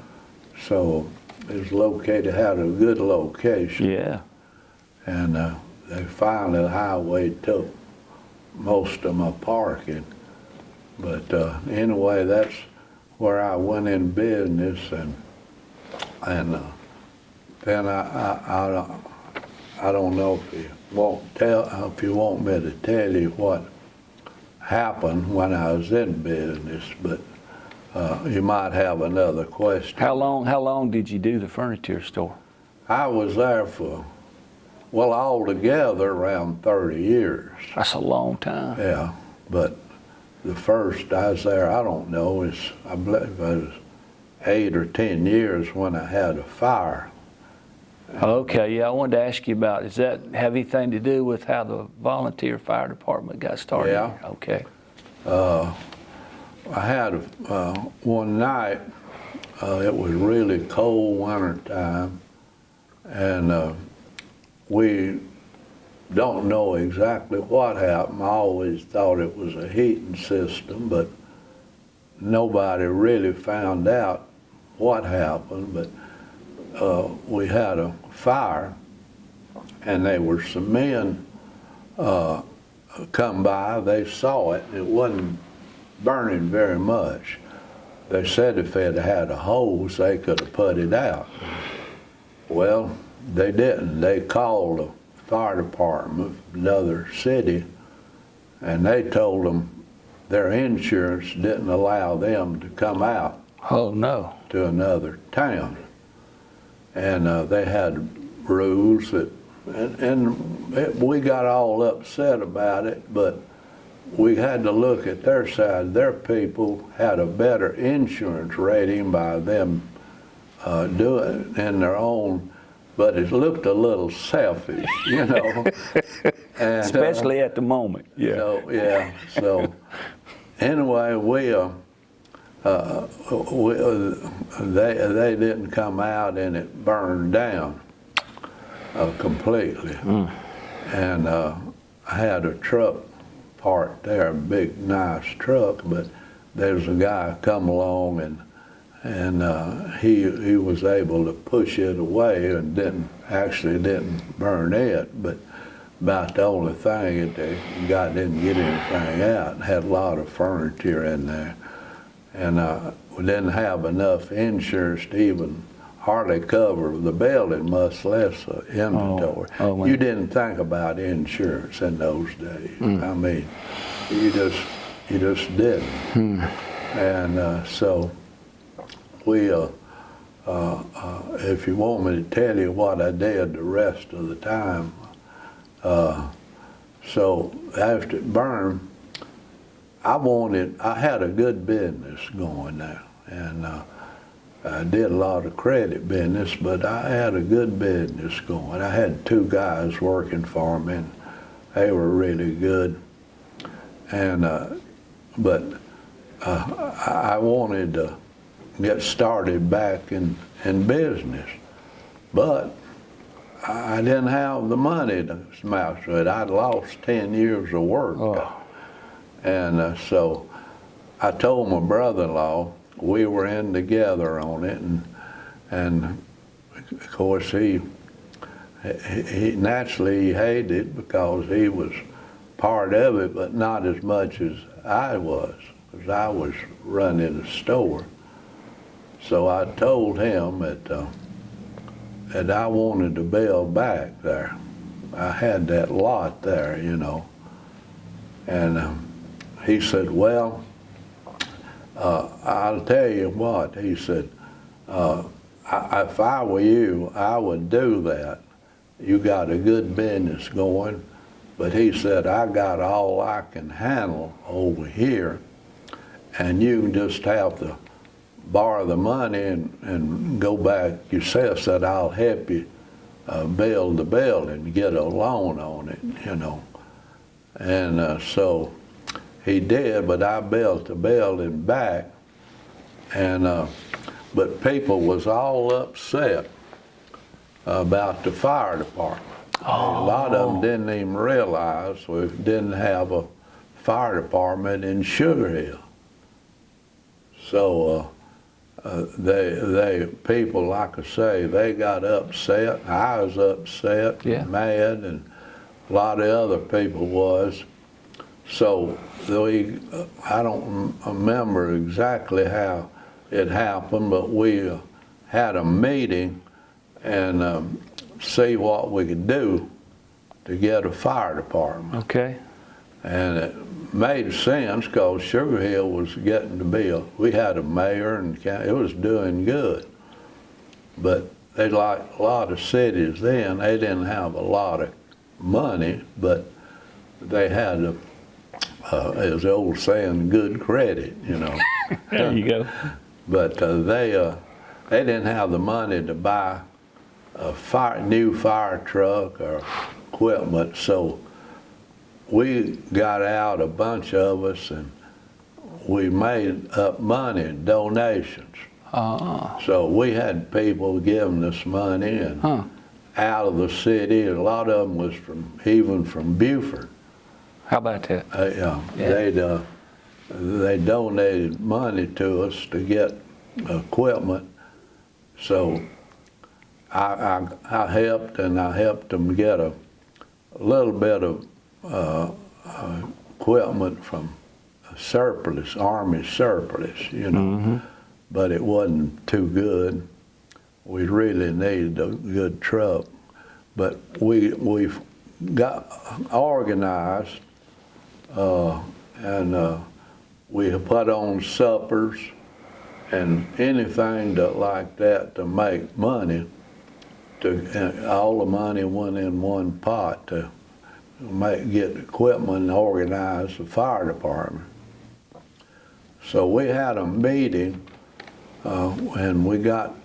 So it was located, had a good location. Yeah. And they finally, the highway took most of my parking. But anyway, that's where I went in business, and then I don't know if you want me to tell you what happened when I was in business, but you might have another question. How long did you do the furniture store? I was there for, well, altogether around 30 years. That's a long time. Yeah, but the first I was there, I don't know, I believe it was 8 or 10 years when I had a fire. Okay, yeah, I wanted to ask you about, does that have anything to do with how the volunteer fire department got started? Yeah. Okay. I had one night, it was really cold winter time, and we don't know exactly what happened. I always thought it was a heating system, but nobody really found out what happened. But we had a fire, and there were some men come by. They saw it. It wasn't burning very much. They said if they'd had a hose, they could have put it out. Well, they didn't. They called the fire department of another city, and they told them their insurance didn't allow them to come out. Oh, no. To another town. And they had rules that, we got all upset about it, but we had to look at their side. Their people had a better insurance rating by them doing it in their own, but it looked a little selfish, you know. And, especially at the moment. Yeah. So, yeah. So anyway, they didn't come out, and it burned down completely. And I had a truck parked there, a big nice truck, but there's a guy come along, and he was able to push it away and didn't burn it, but about the only thing that the guy didn't get anything out. Had a lot of furniture in there. And we didn't have enough insurance to even hardly cover the building, much less inventory. Oh, you didn't think about insurance in those days. I mean, you just didn't. And so we, if you want me to tell you what I did the rest of the time, so after it burned, I had a good business going there, and I did a lot of credit business, but I had a good business going. I had 2 guys working for me, and they were really good. And but I wanted to get started back in business, but I didn't have the money to smash it. I'd lost 10 years of work. Oh. And so I told my brother-in-law, we were in together on it, and of course he naturally hated it because he was part of it, but not as much as I was, because I was running the store. So I told him that I wanted to build back there. I had that lot there, you know, and he said, well, I'll tell you what, he said, if I were you, I would do that you got a good business going. But he said, I got all I can handle over here, and you can just have to borrow the money and go back yourself. Said, I'll help you build the building, get a loan on it, you know. And so he did, but I built the building back, and but people was all upset about the fire department. A lot of them didn't even realize we didn't have a fire department in Sugar Hill. So people, like I say, they got upset. I was upset, mad, and a lot of other people was. So I don't remember exactly how it happened, but we had a meeting and see what we could do to get a fire department. Okay. And it made sense because Sugar Hill was getting to be we had a mayor and it was doing good. But they, like a lot of cities then, they didn't have a lot of money, but they had, as the old saying, good credit, you know. There you go. But they didn't have the money to buy a new fire truck or equipment, so we got out, a bunch of us, and we made up money, donations. So we had people giving us money and out of the city. A lot of them was even from Beaufort. How about that? They donated money to us to get equipment. So I helped, and I helped them get a little bit of equipment from surplus, Army surplus, you know, but it wasn't too good. We really needed a good truck, but we got organized, and we put on suppers and anything like that to make money. All the money went in one pot to get equipment and organize the fire department. So we had a meeting and we got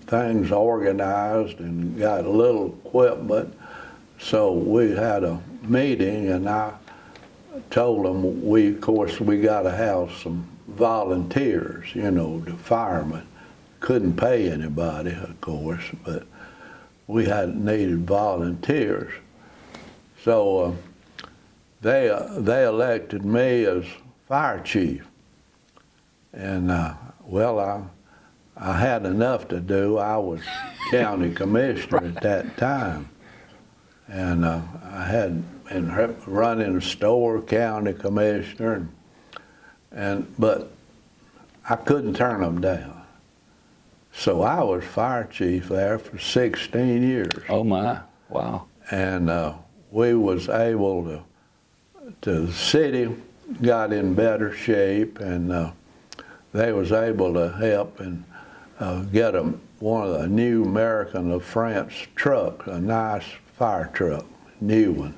things organized and got a little equipment. So we had a meeting, and I told them of course we got to have some volunteers, you know, the firemen. Couldn't pay anybody, of course, but we needed volunteers. So they elected me as fire chief. And well, I had enough to do. I was county commissioner at that time. And I had been running a store, county commissioner, but I couldn't turn them down. So I was fire chief there for 16 years. Oh my, wow. And we was able the city got in better shape, and they was able to help and get one of the new American of France trucks, a nice fire truck, new one.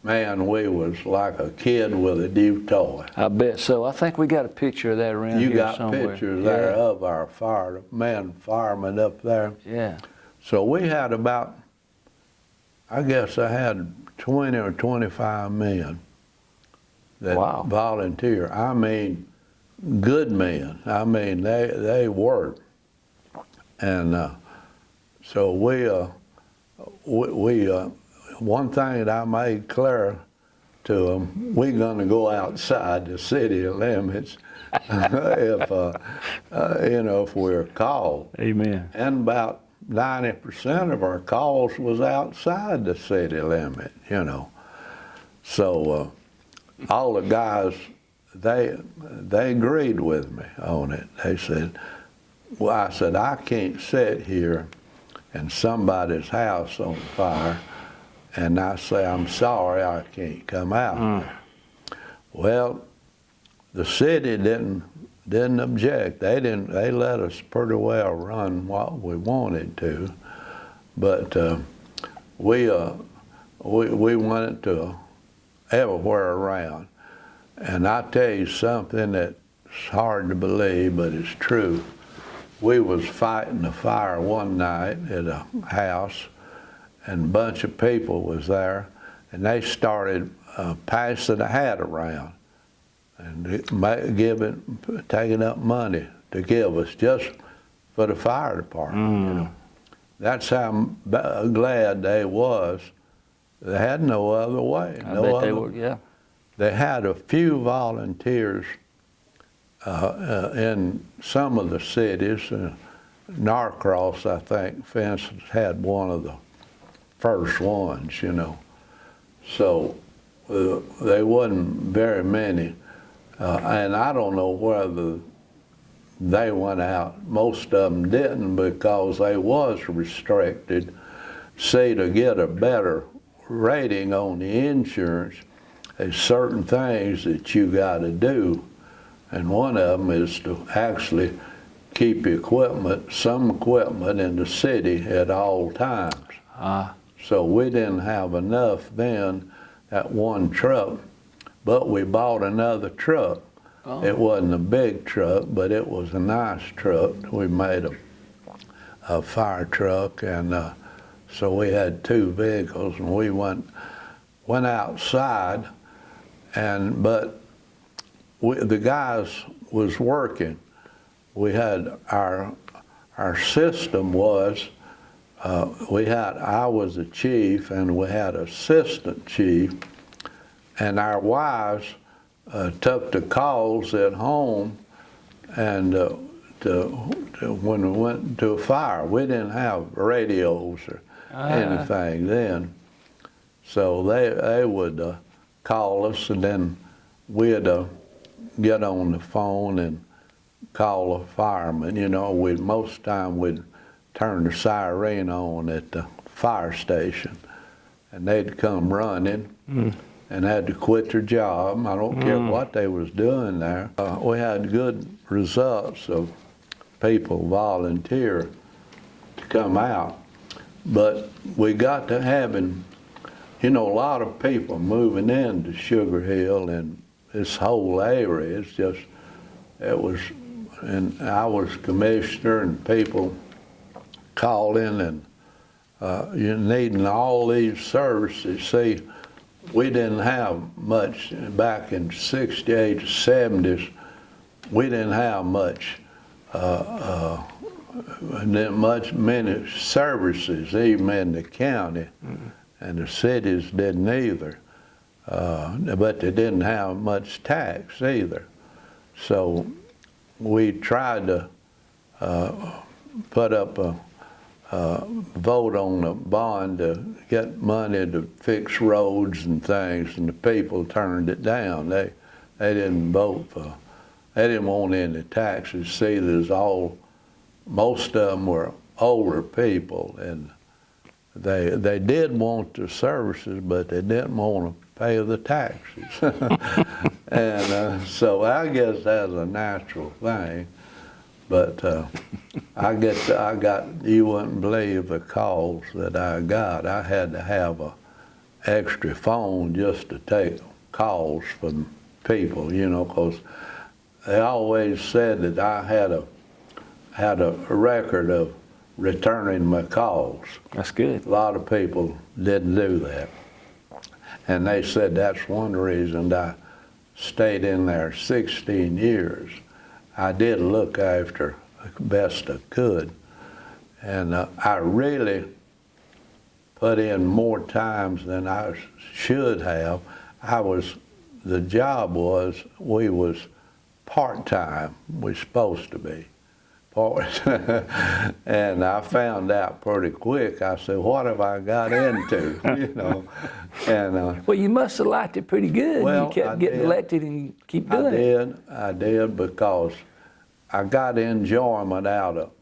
Man, we was like a kid with a new toy. I bet so. I think we got a picture of that around here somewhere. You got pictures there of our firemen up there. Yeah. So we had about, I guess I had 20 or 25 men that volunteer. I mean, good men. I mean, they worked. And so we one thing that I made clear to them, we're going to go outside the city limits if you know, if we're called. Amen. And about 90% of our calls was outside the city limit, you know. So all the guys, they agreed with me on it. They said, well, I said, I can't sit here and somebody's house on fire and I say, I'm sorry, I can't come out. Well, the city didn't object. They let us pretty well run what we wanted to. But we went to everywhere around. And I tell you something that's hard to believe, but it's true. We was fighting a fire one night at a house, and a bunch of people was there, and they started passing a hat around and taking up money to give us just for the fire department. You know. That's how glad they was. They had no other way. I bet they were, yeah. They had a few volunteers in some of the cities. Norcross, I think, for instance, had one of the first ones, you know. So they wasn't very many. And I don't know whether they went out. Most of them didn't because they was restricted. See, to get a better rating on the insurance, there's certain things that you got to do. And one of them is to actually keep some equipment in the city at all times. So we didn't have enough then, that one truck, but we bought another truck. Oh. It wasn't a big truck, but it was a nice truck. We made a fire truck, and so we had two vehicles, and we went outside, but the guys was working. We had our system was, I was the chief, and we had assistant chief, and our wives took the calls at home, and when we went to a fire, we didn't have radios or anything then, so they would call us, and then we'd get on the phone and call a fireman. You know, most time we'd turn the siren on at the fire station, and they'd come running and had to quit their job. I don't care what they was doing there. We had good results of people volunteer to come out, but we got to having, you know, a lot of people moving into Sugar Hill and this whole area. And I was commissioner, and people calling and you needing all these services. See, we didn't have much back in 68, 70s. We didn't have many services, even in the county, and the cities didn't either. But they didn't have much tax either. So we tried to put up a vote on a bond to get money to fix roads and things, and the people turned it down. They didn't vote for, they didn't want any taxes. See, most of them were older people, and they did want the services, but they didn't want to pay the taxes. And so I guess that's a natural thing. But you wouldn't believe the calls that I got. I had to have an extra phone just to take calls from people, you know, because they always said that I had a record of returning my calls. That's good. A lot of people didn't do that. And they said that's one reason I stayed in there 16 years. I did look after the best I could. And I really put in more times than I should have. The job was, we was part-time, we're supposed to be. And I found out pretty quick. I said, what have I got into, you know? And well, you must have liked it pretty good. Well, you kept getting elected and keep doing it. I did, because I got enjoyment out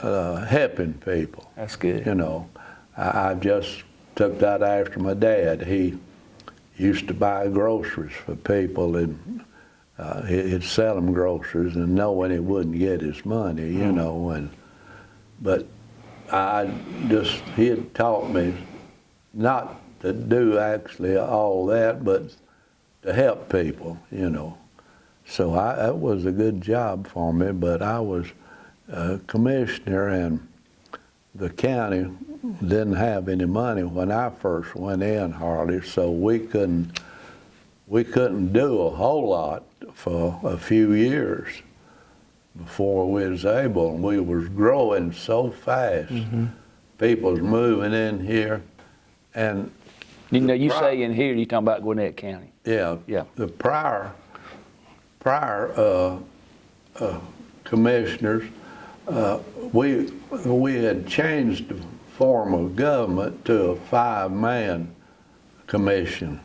of helping people. That's good. You know, I just took that after my dad. He used to buy groceries for people, and he'd sell them groceries and knowing he wouldn't get his money, you know. But he had taught me not to do actually all that, but to help people, you know. So that was a good job for me, but I was commissioner, and the county didn't have any money when I first went in hardly, so we couldn't do a whole lot for a few years before we was able, and we was growing so fast. People was moving in here, and You know, you say in here, you talking about Gwinnett County. yeah, Yeah. the prior commissioners, we had changed the form of government to a 5-man commission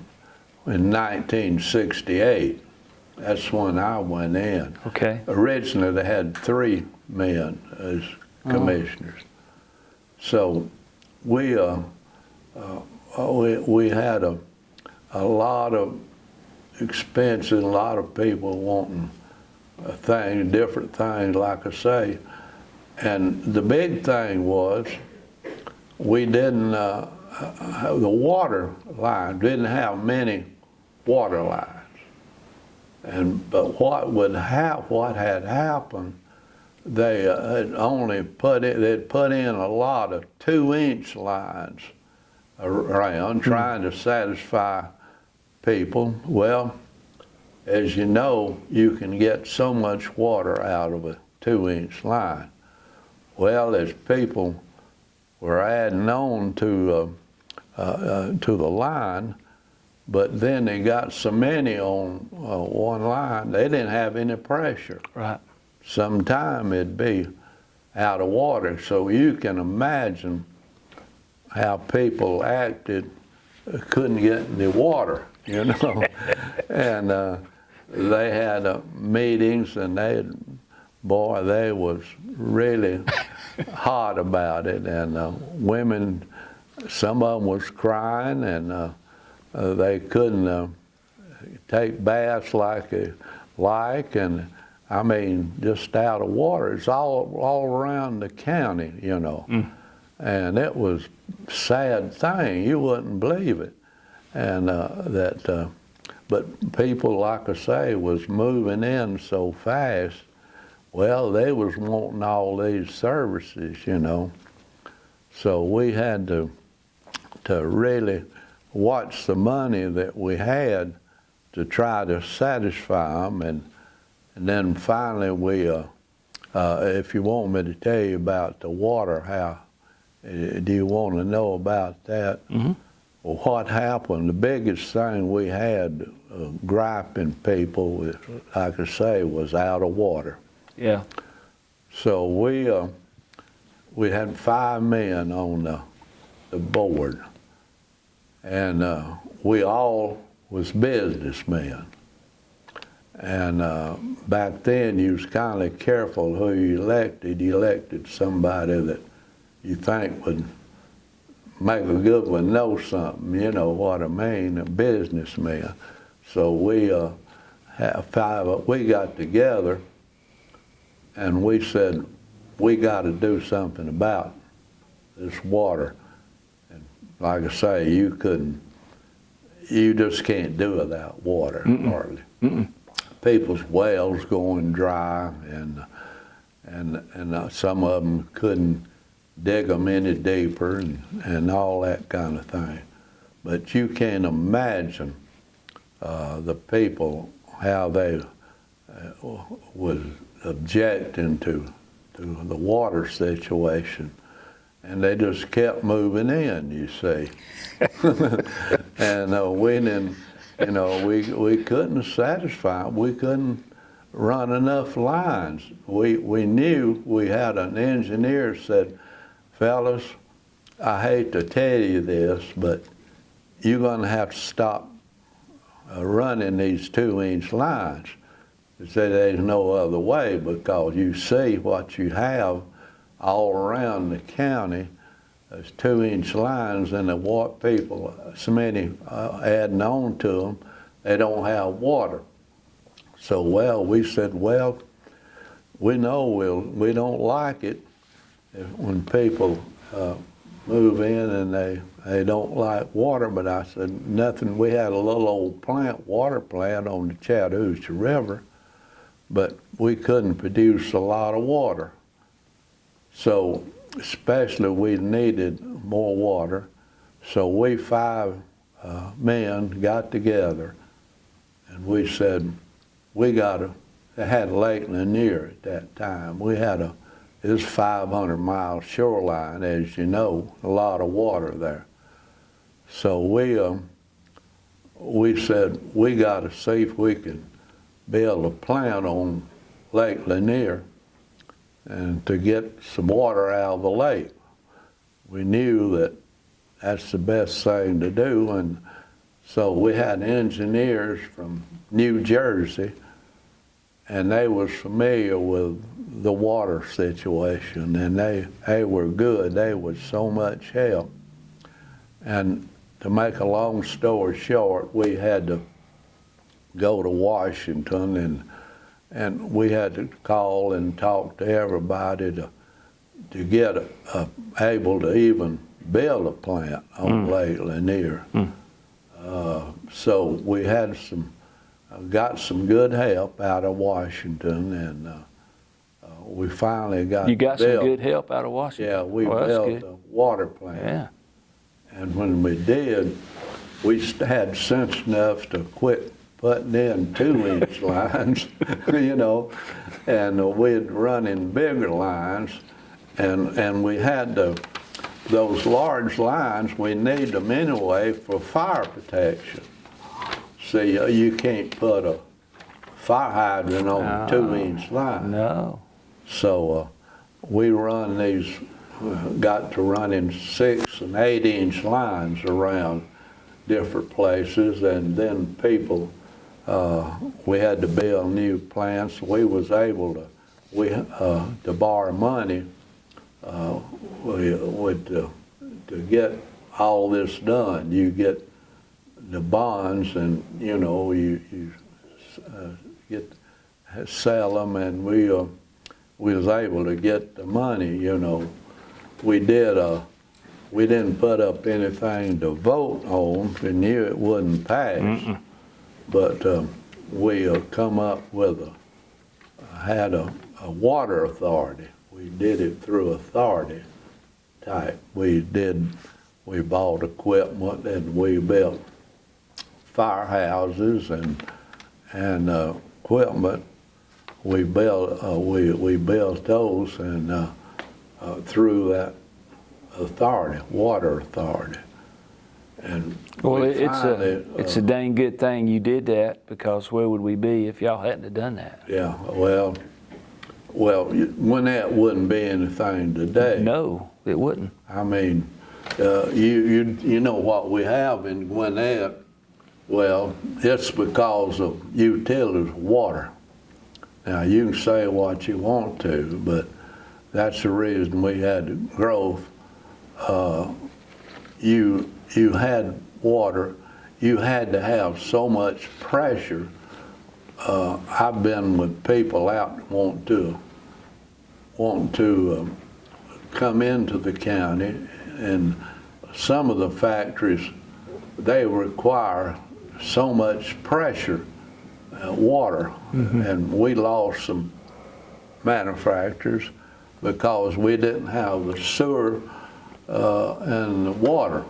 in 1968. That's when I went in. Okay. Originally, they had 3 men as commissioners. So we had a lot of expenses, a lot of people wanting different things, like I say. And the big thing was we didn't have the water line, didn't have many water lines. But what had happened, they had only they'd put in a lot of 2-inch lines around, trying to satisfy people. Well, as you know, you can get so much water out of a 2-inch line. Well, as people were adding on to the line, but then they got so many on one line, they didn't have any pressure. Right. Sometime it'd be out of water. So you can imagine how people acted, couldn't get any water, you know. And they had meetings, and they was really hot about it. And women, some of them was crying, and they couldn't take baths like they like, and I mean, just out of water. It's all around the county, you know. And it was a sad thing. You wouldn't believe it. And but people, like I say, was moving in so fast. Well, they was wanting all these services, you know. So we had to really watch the money that we had to try to satisfy them. And then finally we, if you want me to tell you about the water, how, do you want to know about that? Well, what happened, the biggest thing we had griping people with, like I say, was out of water. Yeah. So we had 5 men on the board, and we all was businessmen. And back then, you was kind of careful who you elected. You elected somebody that you think would make a good one know something, you know what I mean, a businessman. So we got together, and we said, we got to do something about this water. And like I say, you just can't do without water, hardly. People's wells going dry, and some of them couldn't dig them any deeper, and all that kind of thing. But you can't imagine the people, how they was objecting to the water situation, and they just kept moving in, you see. And we didn't, you know, we couldn't satisfy, we couldn't run enough lines. We knew, we had an engineer said, fellas, I hate to tell you this, but you're going to have to stop running these 2-inch lines. He said there's no other way, because you see what you have all around the county. There's 2-inch lines, and the people, so many adding on to them, they don't have water. So, well, we said, well, we know we don't like it when people move in and they don't like water. But I said, nothing. We had a little old water plant on the Chattahoochee River, but we couldn't produce a lot of water. So especially we needed more water. So we 5 men got together and we said, we had Lake Lanier at that time. It was 500-mile shoreline, as you know, a lot of water there. So we said, we got to see if we can build a plant on Lake Lanier and to get some water out of the lake. We knew that that's the best thing to do, and so we had engineers from New Jersey, and they was familiar with the water situation, and they were good. They was so much help. And to make a long story short, we had to go to Washington, and we had to call and talk to everybody to get able to even build a plant on Lake Lanier. So we had got some good help out of Washington, and we finally got You got some built. good help out of Washington? Yeah, we Well, built a water plant. Yeah. And when we did, we had sense enough to quit putting in 2-inch lines, you know, and we'd run in bigger lines, and we had those large lines, we need them anyway for fire protection. See, you can't put a fire hydrant on a 2-inch line. No. So we run these, got to running 6- and 8-inch lines around different places, and then people, we had to build new plants. We was able to borrow money to get all this done. You get the bonds, and you know you sell them, and we was able to get the money. You know, we didn't put up anything to vote on. We knew it wouldn't pass, but we come up with had a water authority. We did it through authority type. We bought equipment, and we built firehouses and equipment. We built those, and through that authority, water authority. And well, it's a dang good thing you did that, because where would we be if y'all hadn't have done that? Yeah, well, Gwinnett wouldn't be anything today. No, it wouldn't. I mean, you know what we have in Gwinnett. Well, it's because of utilities, water. Now, you can say what you want to, but that's the reason we had growth. You had water. You had to have so much pressure. I've been with people out wanting to come into the county, and some of the factories, they require so much pressure, water, and we lost some manufacturers because we didn't have the sewer and the water.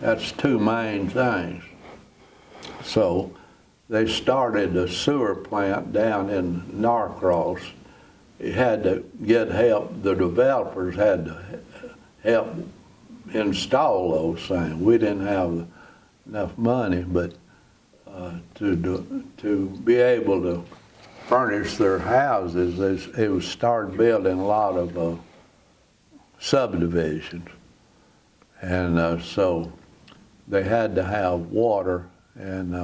That's 2 main things. So they started a sewer plant down in Norcross. It had to get help. The developers had to help install those things. We didn't have enough money, but to be able to furnish their houses, it was started building a lot of subdivisions, and so they had to have water, and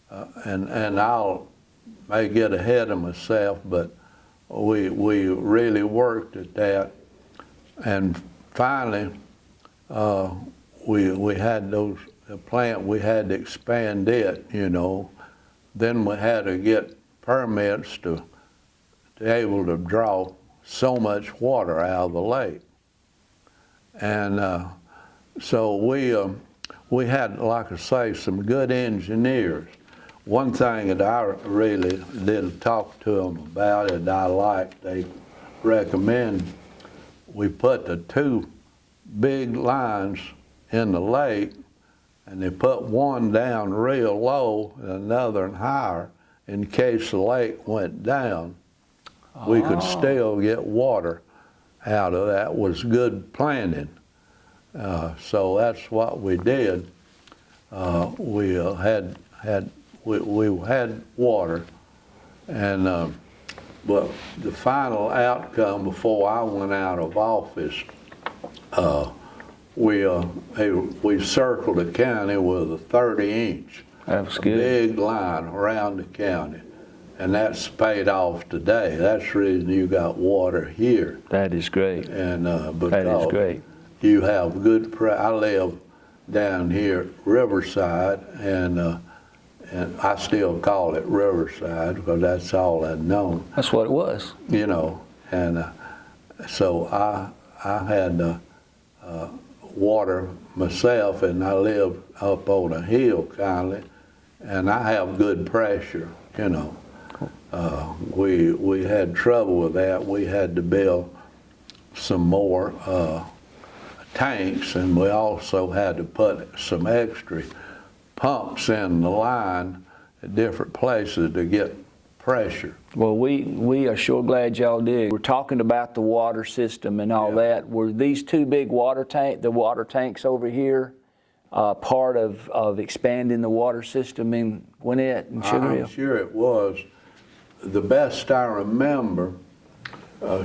I'll may get ahead of myself, but we really worked at that, and finally we had the plant. We had to expand it, you know. Then we had to get permits to able to draw so much water out of the lake. And so we had, like I say, some good engineers. One thing that I really did talk to them about and I liked, they recommend we put the two big lines in the lake, and they put one down real low and another higher in case the lake went down. We could still get water out of that. Was good planning. So that's what we did. We had water, and but the final outcome before I went out of office, we circled the county with a 30-inch, big line around the county, and that's paid off today. That's the reason you got water here. That is great. And that is great. You have good. I live down here, Riverside, and I still call it Riverside because that's all I'd known. That's what it was. You know, and so I had water myself, and I live up on a hill kindly, and I have good pressure, you know. We had trouble with that. We had to build some more tanks, and we also had to put some extra pumps in the line at different places to get pressure. Well, we are sure glad y'all did. We're talking about the water system and all that. Were these two big water tanks over here, part of expanding the water system in Gwinnett and Sugar Hill? I'm sure it was. The best I remember,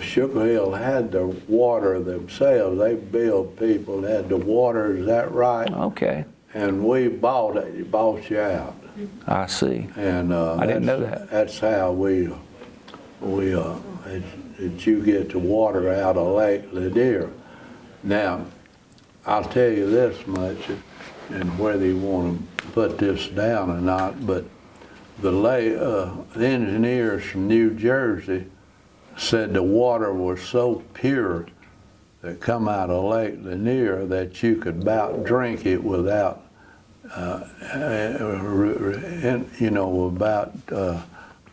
Sugar Hill had to water themselves. They billed people that had to water, is that right? Okay. And we bought you out. I see. And I didn't know that. That's how that you get to water out of Lake Lanier. Now, I'll tell you this much, and whether you want to put this down or not, but the engineers from New Jersey said the water was so pure that come out of Lake Lanier that you could about drink it without,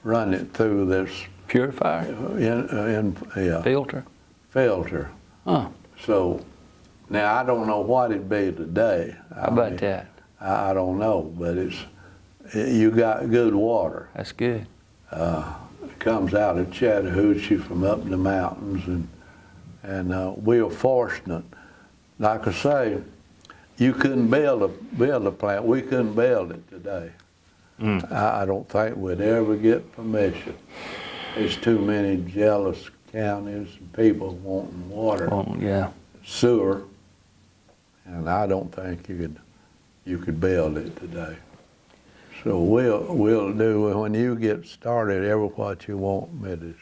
run it through this purifier, filter. Huh. So now I don't know what it'd be today. How about that? I don't know, but you got good water. That's good. It comes out of Chattahoochee from up in the mountains, and we were fortunate. Like I say, you couldn't build a plant. We couldn't build it today. I don't think we'd ever get permission. There's too many jealous counties and people wanting water, sewer, and I don't think you could build it today. So we'll do, when you get started, ever what you want me to,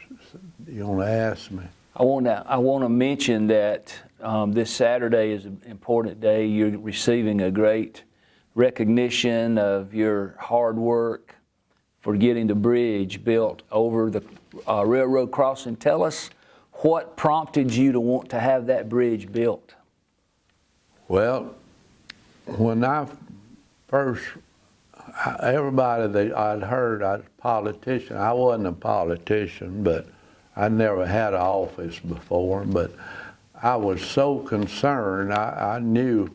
you want to ask me? I want to mention that this Saturday is an important day. You're receiving a great recognition of your hard work for getting the bridge built over the railroad crossing. Tell us what prompted you to want to have that bridge built. Well, when I first, everybody that I'd heard, I was a politician. I wasn't a politician, but I never had an office before. But I was so concerned. I knew,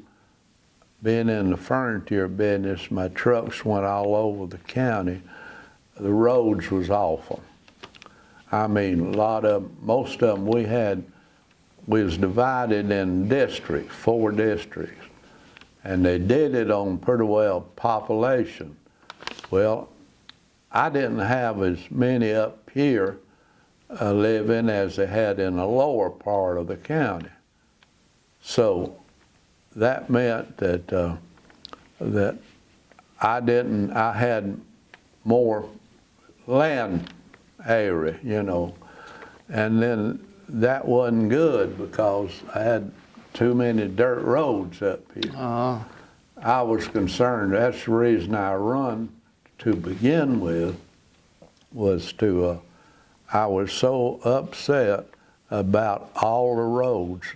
being in the furniture business, my trucks went all over the county. The roads was awful. I mean, most of them we was divided in districts, 4 districts. And they did it on pretty well population. Well, I didn't have as many up here living as they had in the lower part of the county. So that meant that I had more land area, you know, and then that wasn't good because I had too many dirt roads up here. I was concerned. That's the reason I run to begin with, was to, I was so upset about all the roads.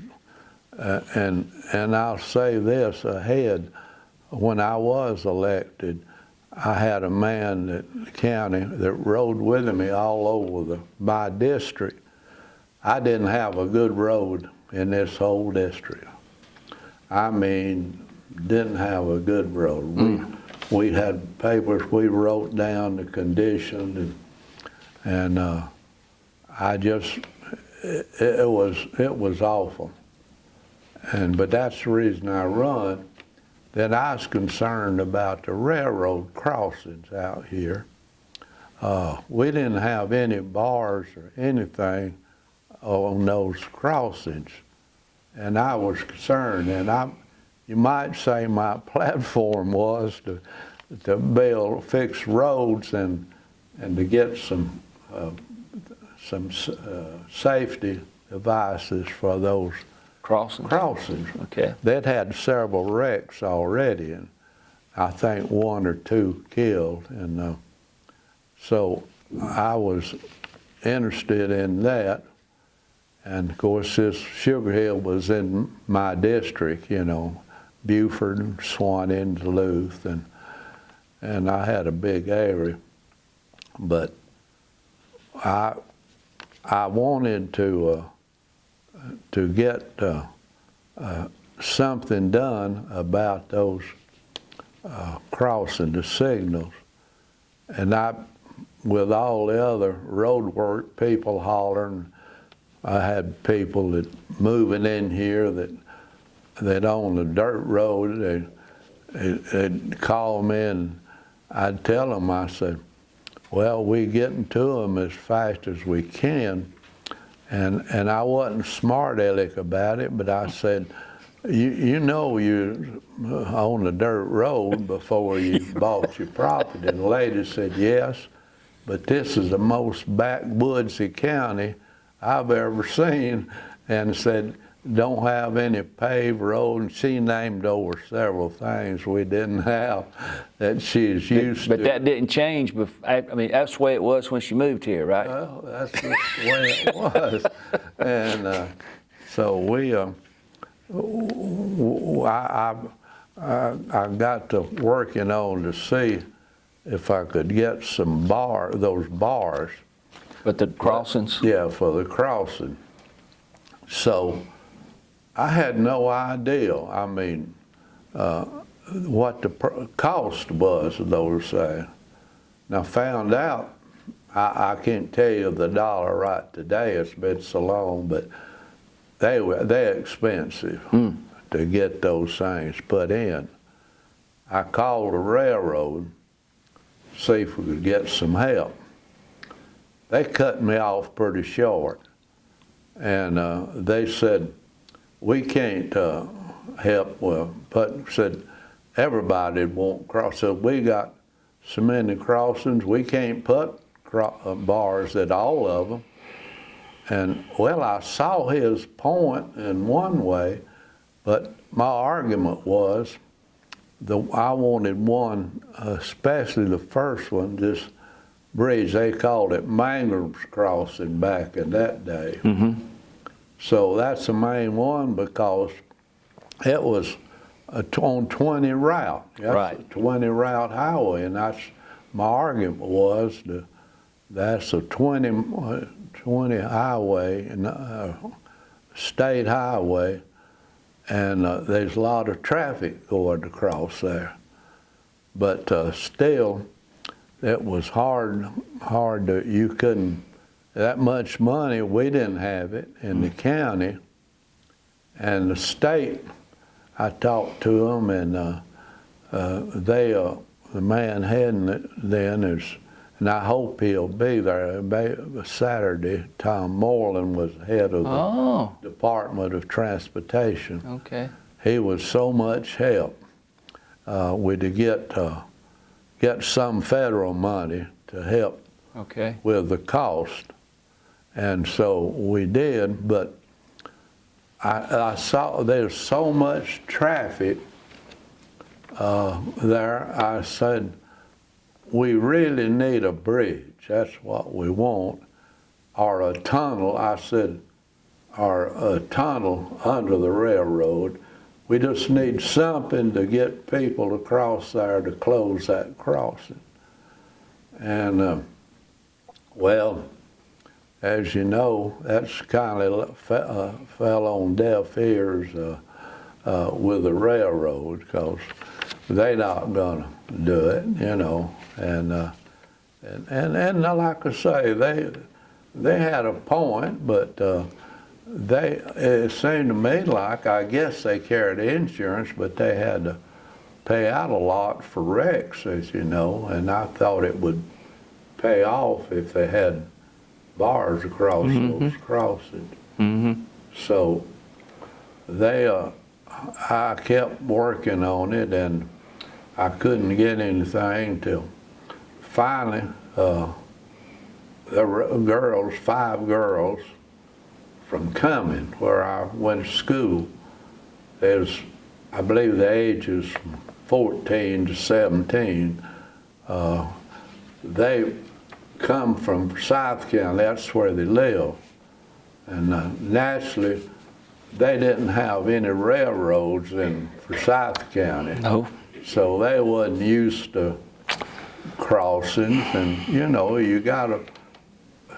And I'll say this ahead, when I was elected, I had a man in the county that rode with me all over my district. I didn't have a good road in this whole district. I mean, didn't have a good road. We had papers, we wrote down the condition, and I just, it was awful. But that's the reason I run. Then I was concerned about the railroad crossings out here. We didn't have any bars or anything on those crossings, and I was concerned. And you might say my platform was to build, fix roads and to get some safety devices for those crossings. Okay. They'd had several wrecks already, and I think 1 or 2 killed. And so I was interested in that. And of course, this Sugar Hill was in my district, you know, Beaufort, Swanee, and Duluth, and I had a big area. But I wanted to get something done about those crossing the signals. And with all the other road work, people hollering, I had people that moving in here that on the dirt road, they'd call me and I'd tell them, I said, well, we getting to them as fast as we can. And I wasn't smart aleck about it, but I said, you know you're on the dirt road before you bought your property. And the lady said, yes, but this is the most backwoodsy county I've ever seen, and said, don't have any paved road. And she named over several things we didn't have that she's used to. But that didn't change. I mean, that's the way it was when she moved here, right? Well, that's just the way it was. And so I got to working on to see if I could get some those bars. But the crossings? Yeah, for the crossing. So I had no idea, I mean, what the cost was of those things. Now, found out, I can't tell you the dollar right today, it's been so long, but they're expensive to get those things put in. I called the railroad, see if we could get some help. They cut me off pretty short, and they said, we can't help. Well, said everybody won't cross. So we got so many crossings, we can't put bars at all of them. And well, I saw his point in one way, but my argument was I wanted one, especially the first one, this bridge, they called it Mangum's Crossing back in that day. Mm-hmm. So that's the main one because it was on 20 route. That's right. a 20 route highway, and that's my argument was that's a 20 highway, and state highway, and there's a lot of traffic going across there. But still, it was hard to, you couldn't, that much money, we didn't have it in the county. And the state, I talked to them, and the man heading it then is, and I hope he'll be there. Saturday, Tom Moreland was head of the Department of Transportation. Okay. He was so much help with to get some federal money to help with the cost. And so we did, but I saw there's so much traffic there. I said, we really need a bridge. That's what we want, or a tunnel. I said, or a tunnel under the railroad. We just need something to get people to cross there to close that crossing. And well, as you know, that's kind of fell on deaf ears with the railroad, because they're not gonna do it, you know. And like I say, they had a point, but it seemed to me like, I guess they carried insurance, but they had to pay out a lot for wrecks, as you know, and I thought it would pay off if they had bars across those crossings. So I kept working on it, and I couldn't get anything till finally the girls, 5 girls from Cumming, where I went to school, I believe the age is from 14 to 17, they come from South County, that's where they live. And naturally, they didn't have any railroads for South County. No. So they wasn't used to crossings, and you know, you gotta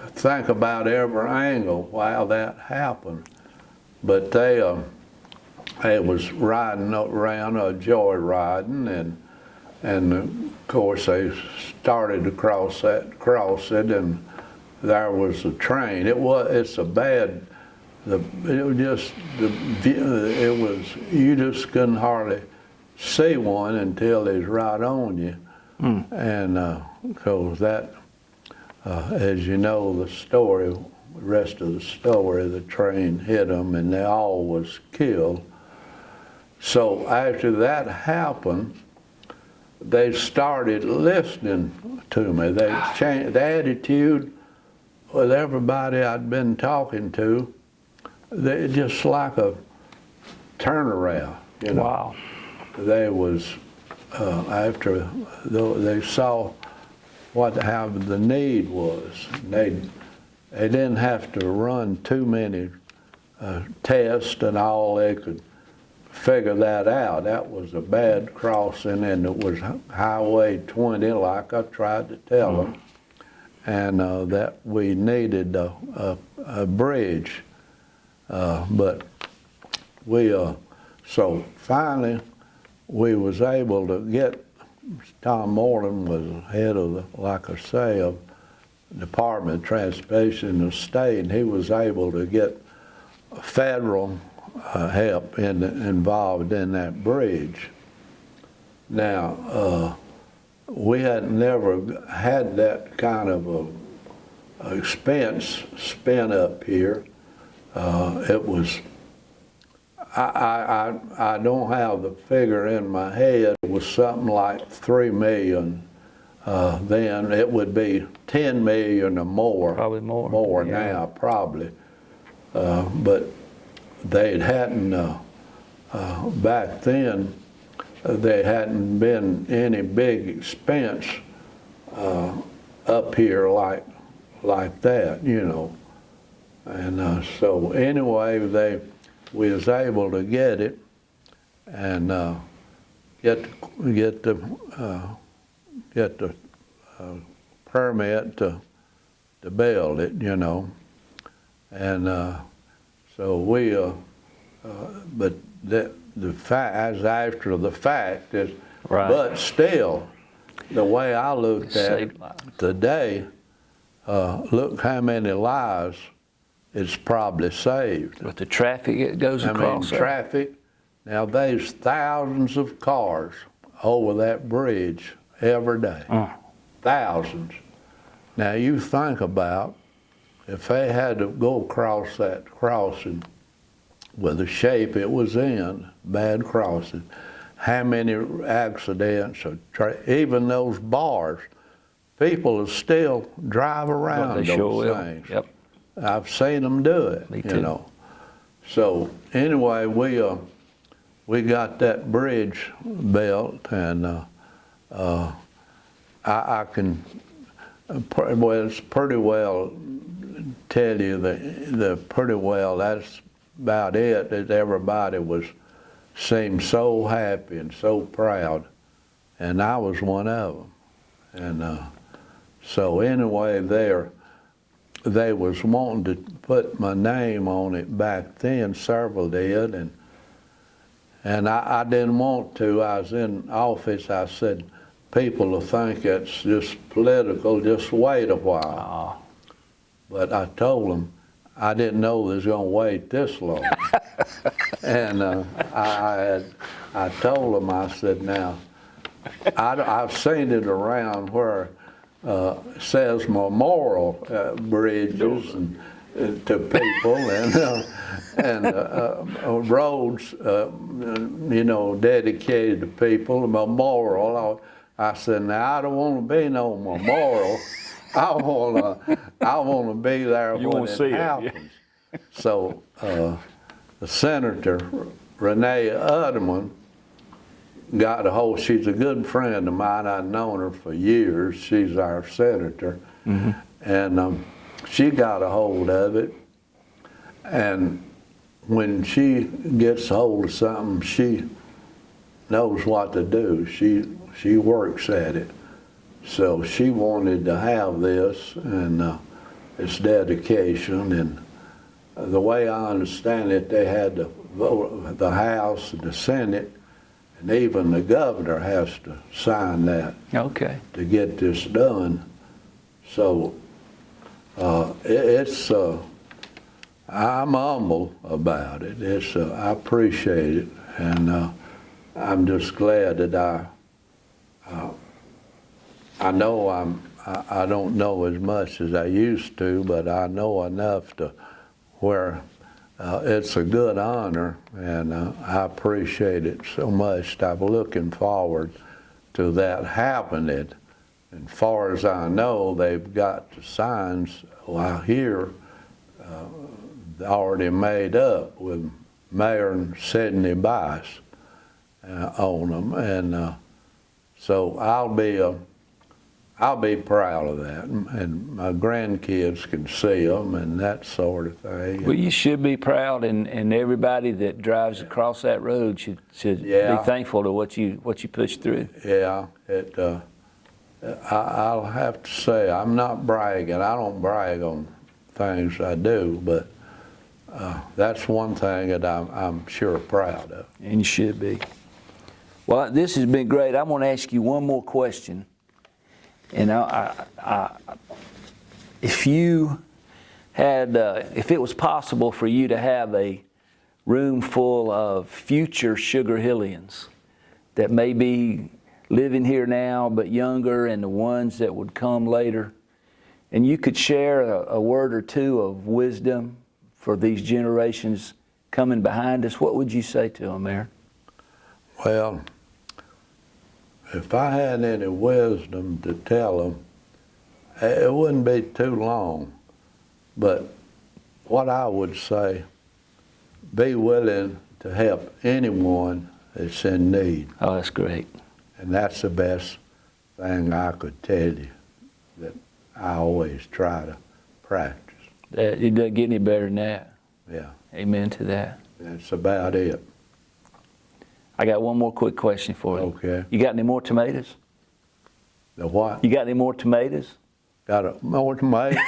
think about every angle while that happened. But they was riding around, joyriding, and of course they started to cross it, and there was a train. It's a bad. You just couldn't hardly see one until it's right on you. And because that, as you know, the rest of the story, the train hit them and they all was killed. So after that happened, they started listening to me. They changed the attitude with everybody I'd been talking to. They just like a turnaround, you know. Wow. They was after they saw how the need was. They didn't have to run too many tests and all. They could figure that out. That was a bad crossing, and it was Highway 20, like I tried to tell them, and that we needed a bridge. But so finally we was able to get, Tom Moreland was head of like I say, of Department of Transportation in the state, and he was able to get federal help involved in that bridge. Now, we had never had that kind of a expense spent up here. It was, I don't have the figure in my head. It was something like $3 million. Then it would be $10 million or more. Probably more. More yeah. now, probably. But they hadn't, back then, there hadn't been any big expense up here like that, you know. And so anyway, we was able to get it and get the permit to build it, you know. And so we, but the fact, as after the fact is, right. But still, the way I looked at it today, look how many lives it's probably saved. With the traffic that goes across there. Traffic. Now there's thousands of cars over that bridge every day. Thousands. Now you think about if they had to go across that crossing with the shape it was in, bad crossing, how many accidents, even those bars, people will still drive around they those sure things. Will. Yep. I've seen them do it, Me too. you know. So anyway, we got that bridge built, and I can, well, it's pretty well tell you the pretty well that's about it. That everybody seemed so happy and so proud, and I was one of them. And so anyway, they was wanting to put my name on it back then. Several did, and I didn't want to. I was in office. I said, people will think it's just political. Just wait a while. But I told them I didn't know they was going to wait this long. And I told them, I said, now, I've seen it around where it says memorial bridges and to people and roads, dedicated to people, a memorial. I said, now I don't want to be no memorial. I want to be there when it happens. Yeah. So the Senator Renee Udderman got a hold. She's a good friend of mine. I've known her for years. She's our senator, and she got a hold of it. And when she gets a hold of something, she knows what to do. She works at it. So she wanted to have this, and its dedication. And the way I understand it, they had to vote, the House and the Senate, and even the governor has to sign that. Okay. To get this done. So I'm humble about it. I appreciate it, and I'm just glad that I know I don't know as much as I used to, but I know enough to where it's a good honor, and I appreciate it so much. I'm looking forward to that happening. And far as I know, they've got the signs here already made up with Maron Buice on them, and so I'll be proud of that, and my grandkids can see them and that sort of thing. Well, you should be proud, and everybody that drives across that road should be thankful to what you pushed through. Yeah, I'll have to say, I'm not bragging. I don't brag on things I do, but that's one thing that I'm sure proud of. And you should be. Well, this has been great. I'm going to ask you one more question. And if you had, if it was possible for you to have a room full of future Sugar Hillians that may be living here now but younger, and the ones that would come later, and you could share a word or two of wisdom for these generations coming behind us, what would you say to them, Maron? Well, if I had any wisdom to tell them, it wouldn't be too long. But what I would say, be willing to help anyone that's in need. Oh, that's great. And that's the best thing I could tell you that I always try to practice. It doesn't get any better than that. Yeah. Amen to that. That's about it. I got one more quick question for you. Okay. You got any more tomatoes? The what? You got any more tomatoes? Got more tomatoes?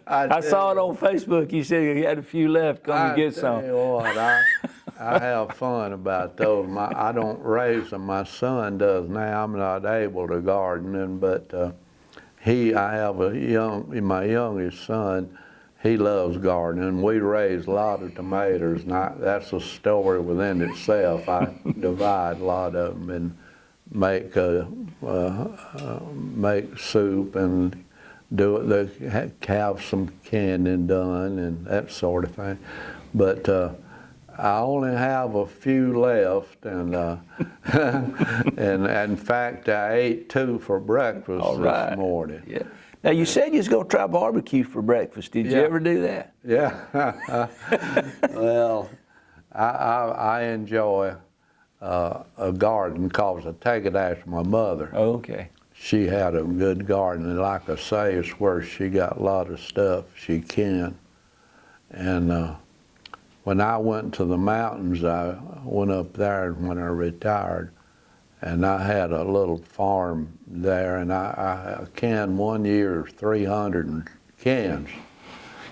I saw it on Facebook. You said you had a few left. Come and get some. I tell you what, I have fun about those. I don't raise them. My son does now. I'm not able to garden, but I have my youngest son. He loves gardening. We raise a lot of tomatoes, and that's a story within itself. I divide a lot of them and make soup and have some canning done and that sort of thing. But I only have a few left, and and in fact I ate 2 for breakfast this morning. Yeah. Now, you said you was going to try barbecue for breakfast. Did you ever do that? Yeah. Well, I enjoy a garden because I take it after my mother. Okay. she had a good garden. And like I say, it's where she got a lot of stuff she can. And when I went to the mountains, I went up there when I retired, and I had a little farm there, and I canned one year 300 cans.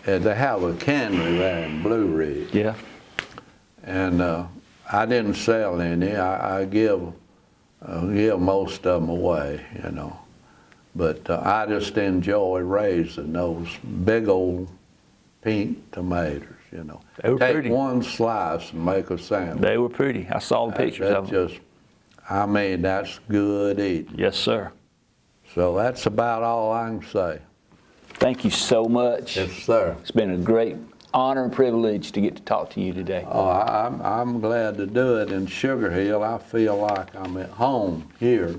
And they have a cannery there in Blue Ridge. Yeah. And I didn't sell any. I give most of them away, you know. But I just enjoy raising those big old pink tomatoes, you know. They were Take pretty. one slice and make a sandwich. They were pretty. I saw the pictures of them. I mean, that's good eating. Yes, sir. So that's about all I can say. Thank you so much. Yes, sir. It's been a great honor and privilege to get to talk to you today. Oh, I'm glad to do it. In Sugar Hill, I feel like I'm at home here.